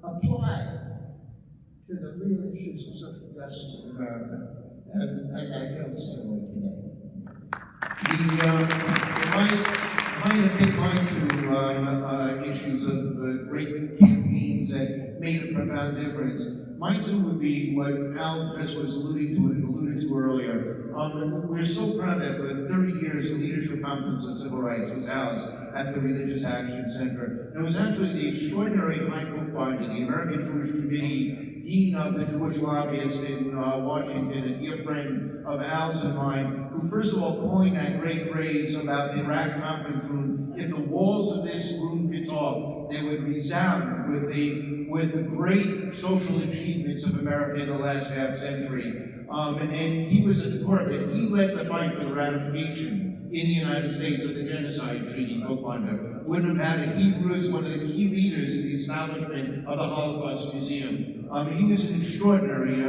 applied real issues of social justice in America. And I feel the same way today. If I had to pick my two issues of great campaigns that made a profound difference, my two would be what Al just was alluding to earlier. We're so proud that for 30 years the Leadership Conference on Civil Rights was housed at the Religious Action Center. And it was actually the extraordinary High Bookbinder, the American Jewish Committee, Dean of the Jewish Lobbyists in Washington, a dear friend of Al's and mine, who first of all coined that great phrase about the Iraq conference room: if the walls of this room could talk, they would resound with the great social achievements of America in the last half century. And he was at the core of it. He led the fight for the ratification in the United States of the Genocide Treaty, Bookbinder. Wouldn't have had it. He was one of the key leaders in the establishment of the Holocaust Museum. He was an extraordinary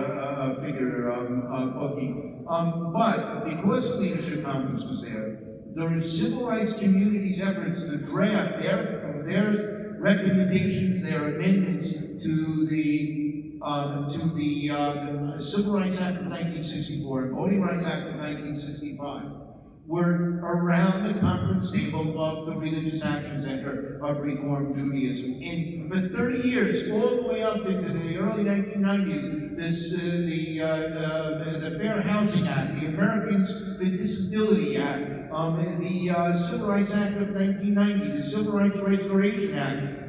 figure, Bookie. But because the Leadership Conference was there, the civil rights community's efforts to draft their recommendations, their amendments to the Civil Rights Act of 1964 and Voting Rights Act of 1965 were around the conference table of the Religious Action Center of Reform Judaism. And for 30 years, all the way up into the early 1990s, the Fair Housing Act, the Americans with Disability Act, the Civil Rights Act of 1990, the Civil Rights Restoration Act,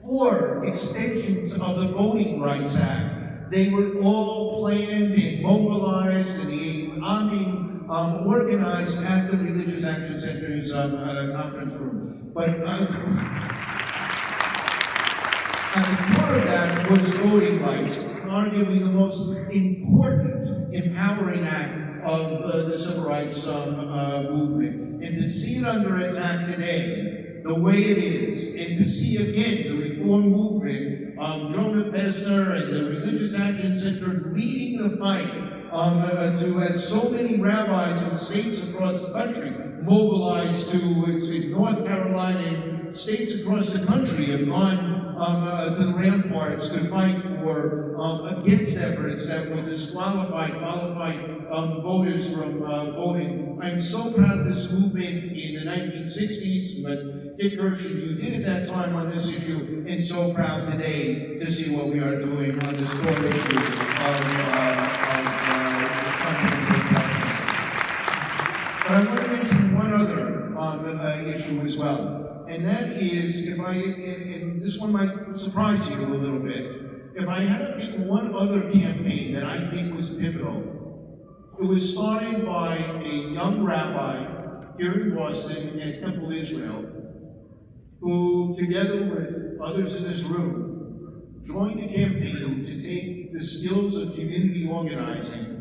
4 extensions of the Voting Rights Act. They were all planned and mobilized and organized at the Religious Action Center's conference room. But at the core of that was voting rights, arguably the most important empowering act of the civil rights movement. And to see it under attack today, the way it is, and to see again the reform movement, Jonah Pesner and the Religious Action Center leading the fight to have so many rabbis in states across the country mobilized to North Carolina and states across the country have gone to the ramparts to fight for against efforts that would disqualify qualified voters from voting. I'm so proud of this movement in the 1960s, but Dick Gershon, you did at that time on this issue, and so proud today to see what we are doing on this core issue of fundamental protections. But I want to mention one other issue as well, and that is, and this one might surprise you a little bit, if I had to pick one other campaign that I think was pivotal, it was started by a young rabbi here in Boston at Temple Israel, who, together with others in this room, joined a campaign to take the skills of community organizing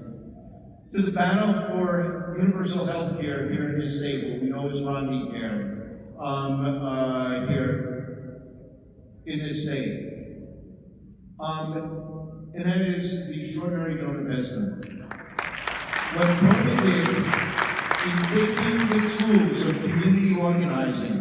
to the battle for universal health care here in this state, what we know as Romney Care, here in this state. And that is the extraordinary Jonah Pesner. What Jonah did in taking the tools of community organizing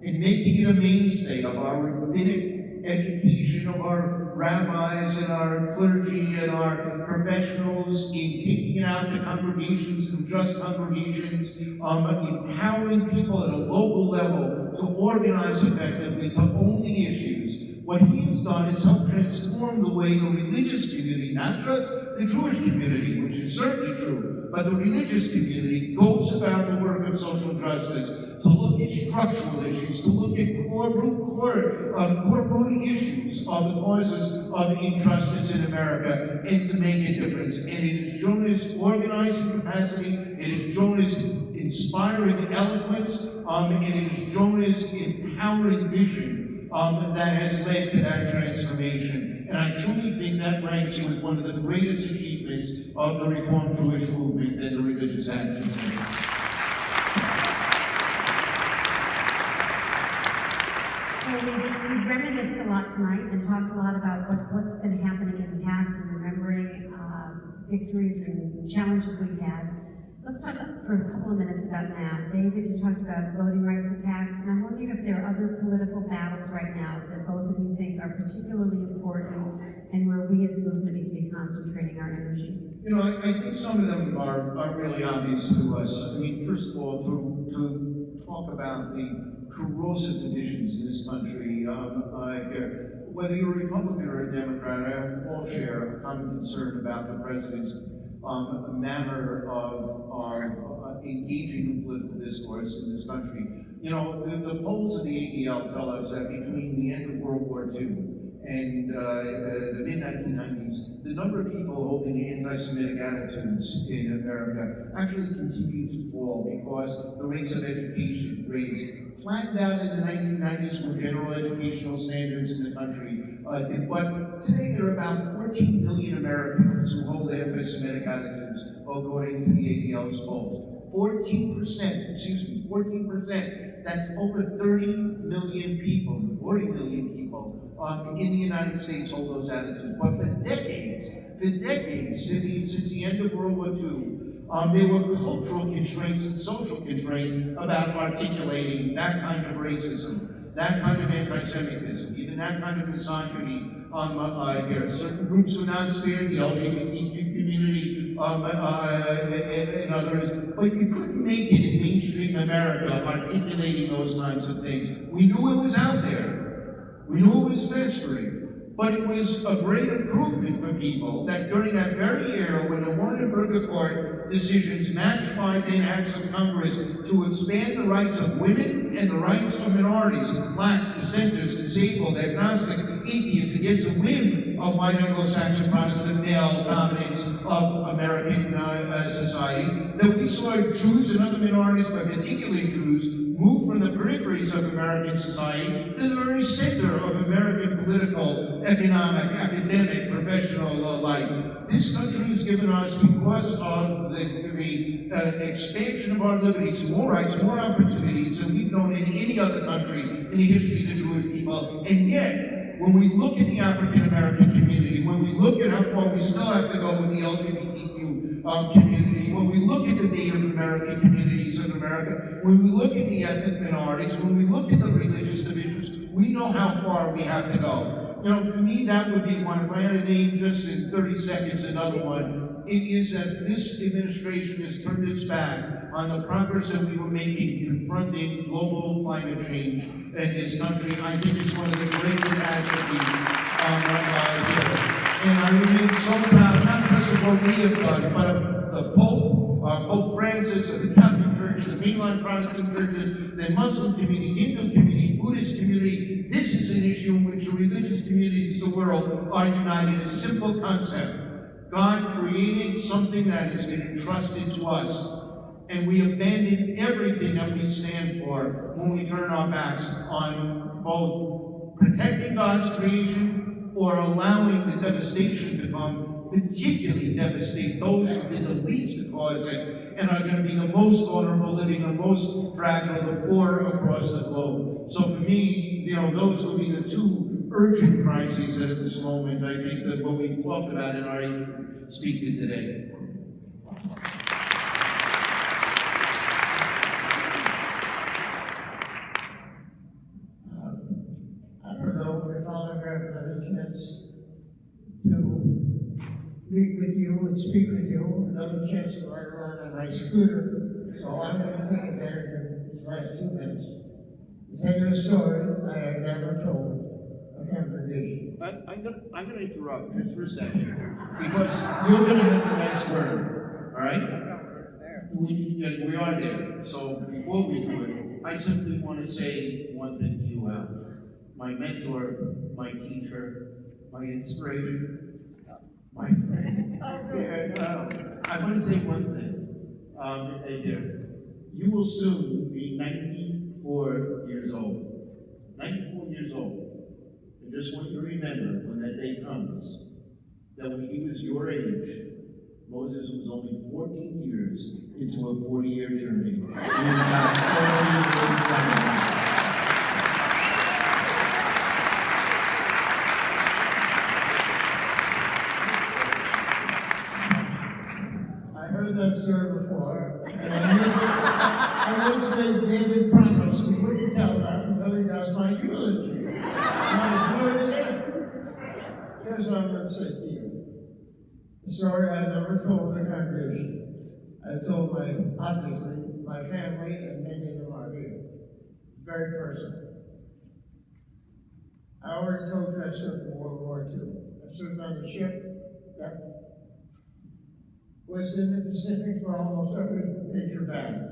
and making it a mainstay of our rabbinic education, of our rabbis and our clergy and our professionals, in taking it out to congregations through just congregations, empowering people at a local level to organize effectively, to own the issues. What he has done is help transform the way the religious community, not just the Jewish community, which is certainly true, but the religious community goes about the work of social justice, to look at structural issues, to look at core root issues of the causes of injustice in America, and to make a difference. And it is Jonah's organizing capacity, it is Jonah's inspiring eloquence, and it is Jonah's empowering vision that has led to that transformation. And I truly think that ranks with one of the greatest achievements of the Reformed Jewish movement and the Religious Action Center. So we've reminisced a lot tonight and talked a lot about what's been happening in the past and remembering victories and challenges we've had. Let's talk for a couple of minutes about now. David, you talked about voting rights attacks, and I'm wondering if there are other political battles topics right now that both of you think are particularly important and where we as a movement need to be concentrating our energies? You know, I think some of them are really obvious to us. I mean, first of all, to talk about the corrosive divisions in this country here. Whether you're a Republican or a Democrat, I all share a common concern about the president's manner of engaging in political discourse in this country. You know, the polls of the ADL tell us that between the end of World War II and the mid-1990s, the number of people holding anti-Semitic attitudes in America actually continued to fall because the rates of education raised. Flattened out in the 1990s when general educational standards in the country did, but today there are about 14 million Americans who hold anti-Semitic attitudes, according to the ADL's polls. 14%. That's over 30 million people, 40 million people in the United States hold those attitudes. But for decades, since the end of World War II, there were cultural constraints and social constraints about articulating that kind of racism, that kind of anti-Semitism, even that kind of misogyny. Here, certain groups were not spared, the LGBTQ community and others, but you couldn't make it in mainstream America articulating those kinds of things. We knew it was out there. We knew it was festering. But it was a great improvement for people that during that very era when the Warren Court decisions matched by then acts of Congress to expand the rights of women and the rights of minorities, blacks, dissenters, disabled, agnostics, atheists, against the whim of white Anglo-Saxon Protestant male dominance of American society, that we saw Jews and other minorities, but particularly Jews, move from the peripheries of American society to the very center of American political, economic, academic, professional life. This country has given us, because of the expansion of our liberties, more rights, more opportunities than we've known in any other country in the history of the Jewish people. And yet, when we look at the African American community, when we look at how far we still have to go with the LGBTQ community, when we look at the Native American communities of America, when we look at the ethnic minorities, when we look at the religious divisions, we know how far we have to go. You know, for me, that would be one. If I had to name just in 30 seconds another one, it is that this administration has turned its back on the progress that we were making confronting global climate change in this country. I think it's one of the great catastrophes here. And I remain so proud, not just of what we have done, but of the Pope, Pope Francis, of the Catholic Church, the mainline Protestant churches, the Muslim community, Hindu community, Buddhist community. This is an issue in which the religious communities of the world are united. A simple concept. God created something that has been entrusted to us, and we abandon everything that we stand for when we turn our backs on both protecting God's creation or allowing the devastation to come, particularly devastate those who did the least to cause it and are going to be the most vulnerable, living the most fragile, the poor across the globe. So for me, you know, those will be the two urgent crises that at this moment I think that what we've talked about in our speak to today. I don't know if I'll ever have another chance to meet with you and speak with you, another chance to ride around on a nice scooter, so I'm going to take advantage of these last 2 minutes. Tell you a story I have never told a congregation. I'm going to interrupt just for a second, because you're going to have the last word, all right? We are there. So before we do it, I simply want to say one thing to you, Al. My mentor, my teacher, my inspiration, my friend. I want to say one thing. Here. You will soon be 94 years old. 94 years old. I just want you to remember when that day comes, that when he was your age, Moses was only 14 years into a 40-year journey. He was about 70 years in front of him. I heard that story before, and I once made David promise he wouldn't tell that until he does my eulogy. here's what I'm going to say to you. A story I've never told the congregation. I've told obviously, my family, and many of them are here. It's very personal. I already told you I served in World War II. I served on a ship that was in the Pacific for almost every major battle.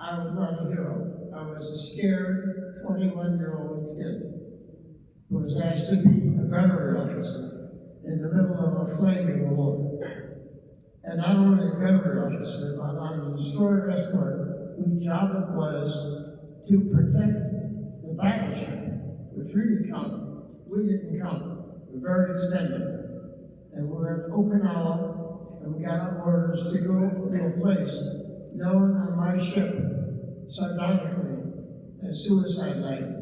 I was not a hero. I was a scared 21-year-old kid who was asked to be a gunnery officer in the middle of a flaming war. And not only a gunnery officer, but on a destroyer escort, whose job it was to protect the battleship, which really counted. We didn't count. We were very expendable. And we were in Okinawa, and we got our orders to go to a place known on my ship, sardonically, as Suicide Lane,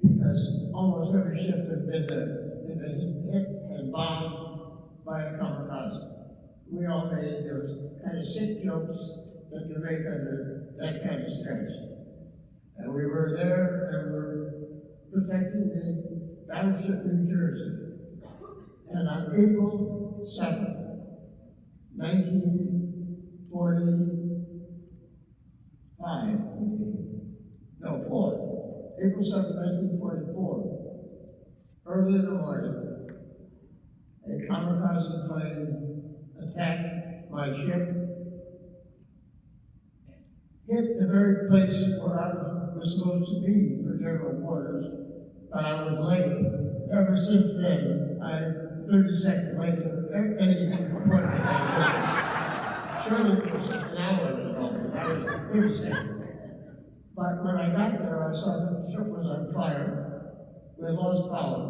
because almost every ship had been there had been hit and bombed by a kamikaze. We all made those kind of sick jokes that you make under that kind of stress. And we were there, and we were protecting the battleship New Jersey. And on April 7th, April 7th, 1944, early in the morning, a kamikaze plane attacked my ship, hit the very place where I was supposed to be for general quarters, but I was late. Ever since then, I'm 30 seconds late to any appointment I did. Surely it was an hour ago, I was 30 seconds. But when I got there, I saw that the ship was on fire. We had lost power.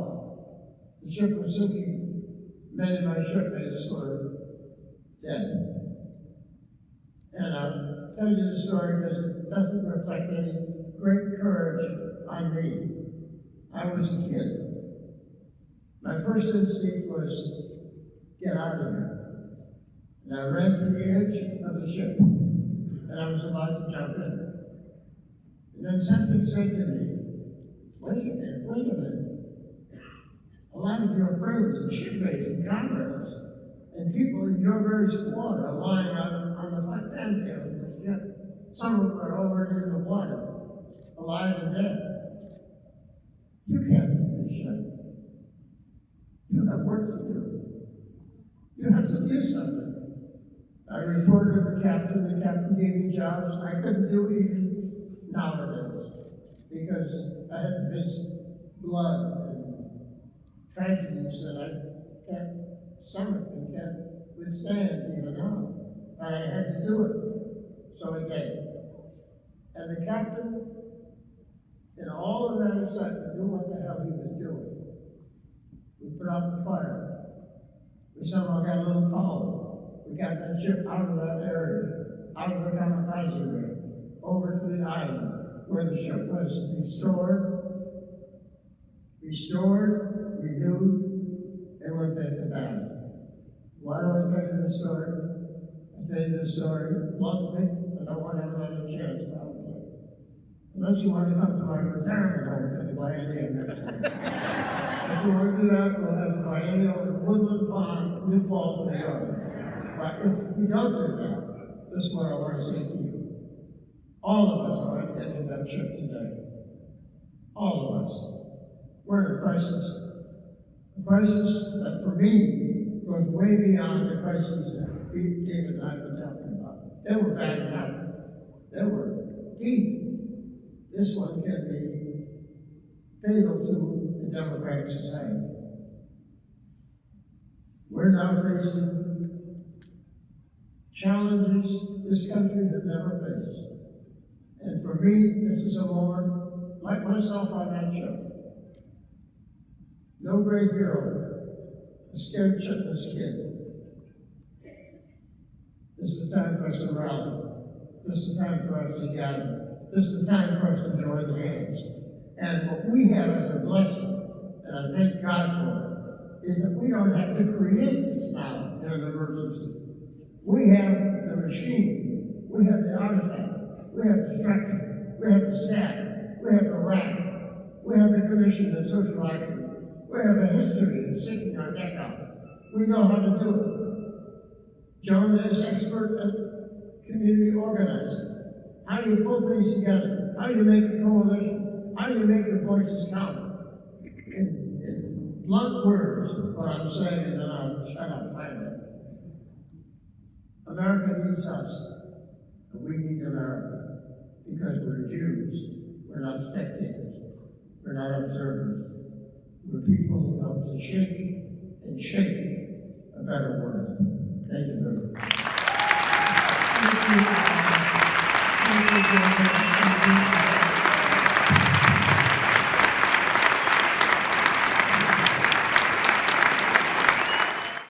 The ship was sinking. Many of my shipmates were dead. And I'll tell you the story because it doesn't reflect any great courage on me. I was a kid. My first instinct was, get out of here. And I ran to the edge of the ship, and I was about to jump in. And then something said to me, wait a minute. A lot of your friends and shipmates and comrades and people in your very squad are lying on the front fantail of the ship. Some of them are already in the water, alive and dead. You can't leave this ship. You have work to do. You have to do something. I reported to the captain gave me jobs I couldn't do even nowadays, because I had to face blood and tragedies that I can't stomach and can't withstand even now. But I had to do it, so I did. And the captain, in all of that excitement, knew what the hell he was doing. We put out the fire. We somehow got a little power. We got that ship out of that area, out of the kamikaze area, over to the island where the ship was restored, renewed, and went back to battle. Why do I tell you this story? I tell you this story bluntly. I don't want to have another chance, probably. Unless you want to come to my retirement home for the biennial next time. If you want to do that, we'll have the biennial in Woodland Pond, New Falls, New York. But if we don't do that, this is what I want to say to you. All of us are on the edge of that ship today. All of us. We're in a crisis. A crisis that, for me, goes way beyond the crisis that David and I have been talking about. They were bad enough. They were deep. This one can be fatal to a democratic society. We're now facing challenges this country has never faced. And for me, this is a moment, like myself on that ship. No great hero, a scared shitless kid. This is the time for us to rally. This is the time for us to gather. This is the time for us to join hands. And what we have as a blessing, and I thank God for it, is that we don't have to create this now in an emergency. We have the machine, we have the artifact, we have the structure, we have the staff, we have the rack, We have the Commission on Social Action. We have a history of sticking our neck out. We know how to do it. John is expert at community organizing. How do you pull things together? How do you make a coalition? How do you make your voices count? In blunt words, what I'm saying, and then I'll shut up finally. America needs us, and we need America, because we're Jews. We're not spectators. We're not observers. We're people who help to shake and shape a better world. Thank you very much.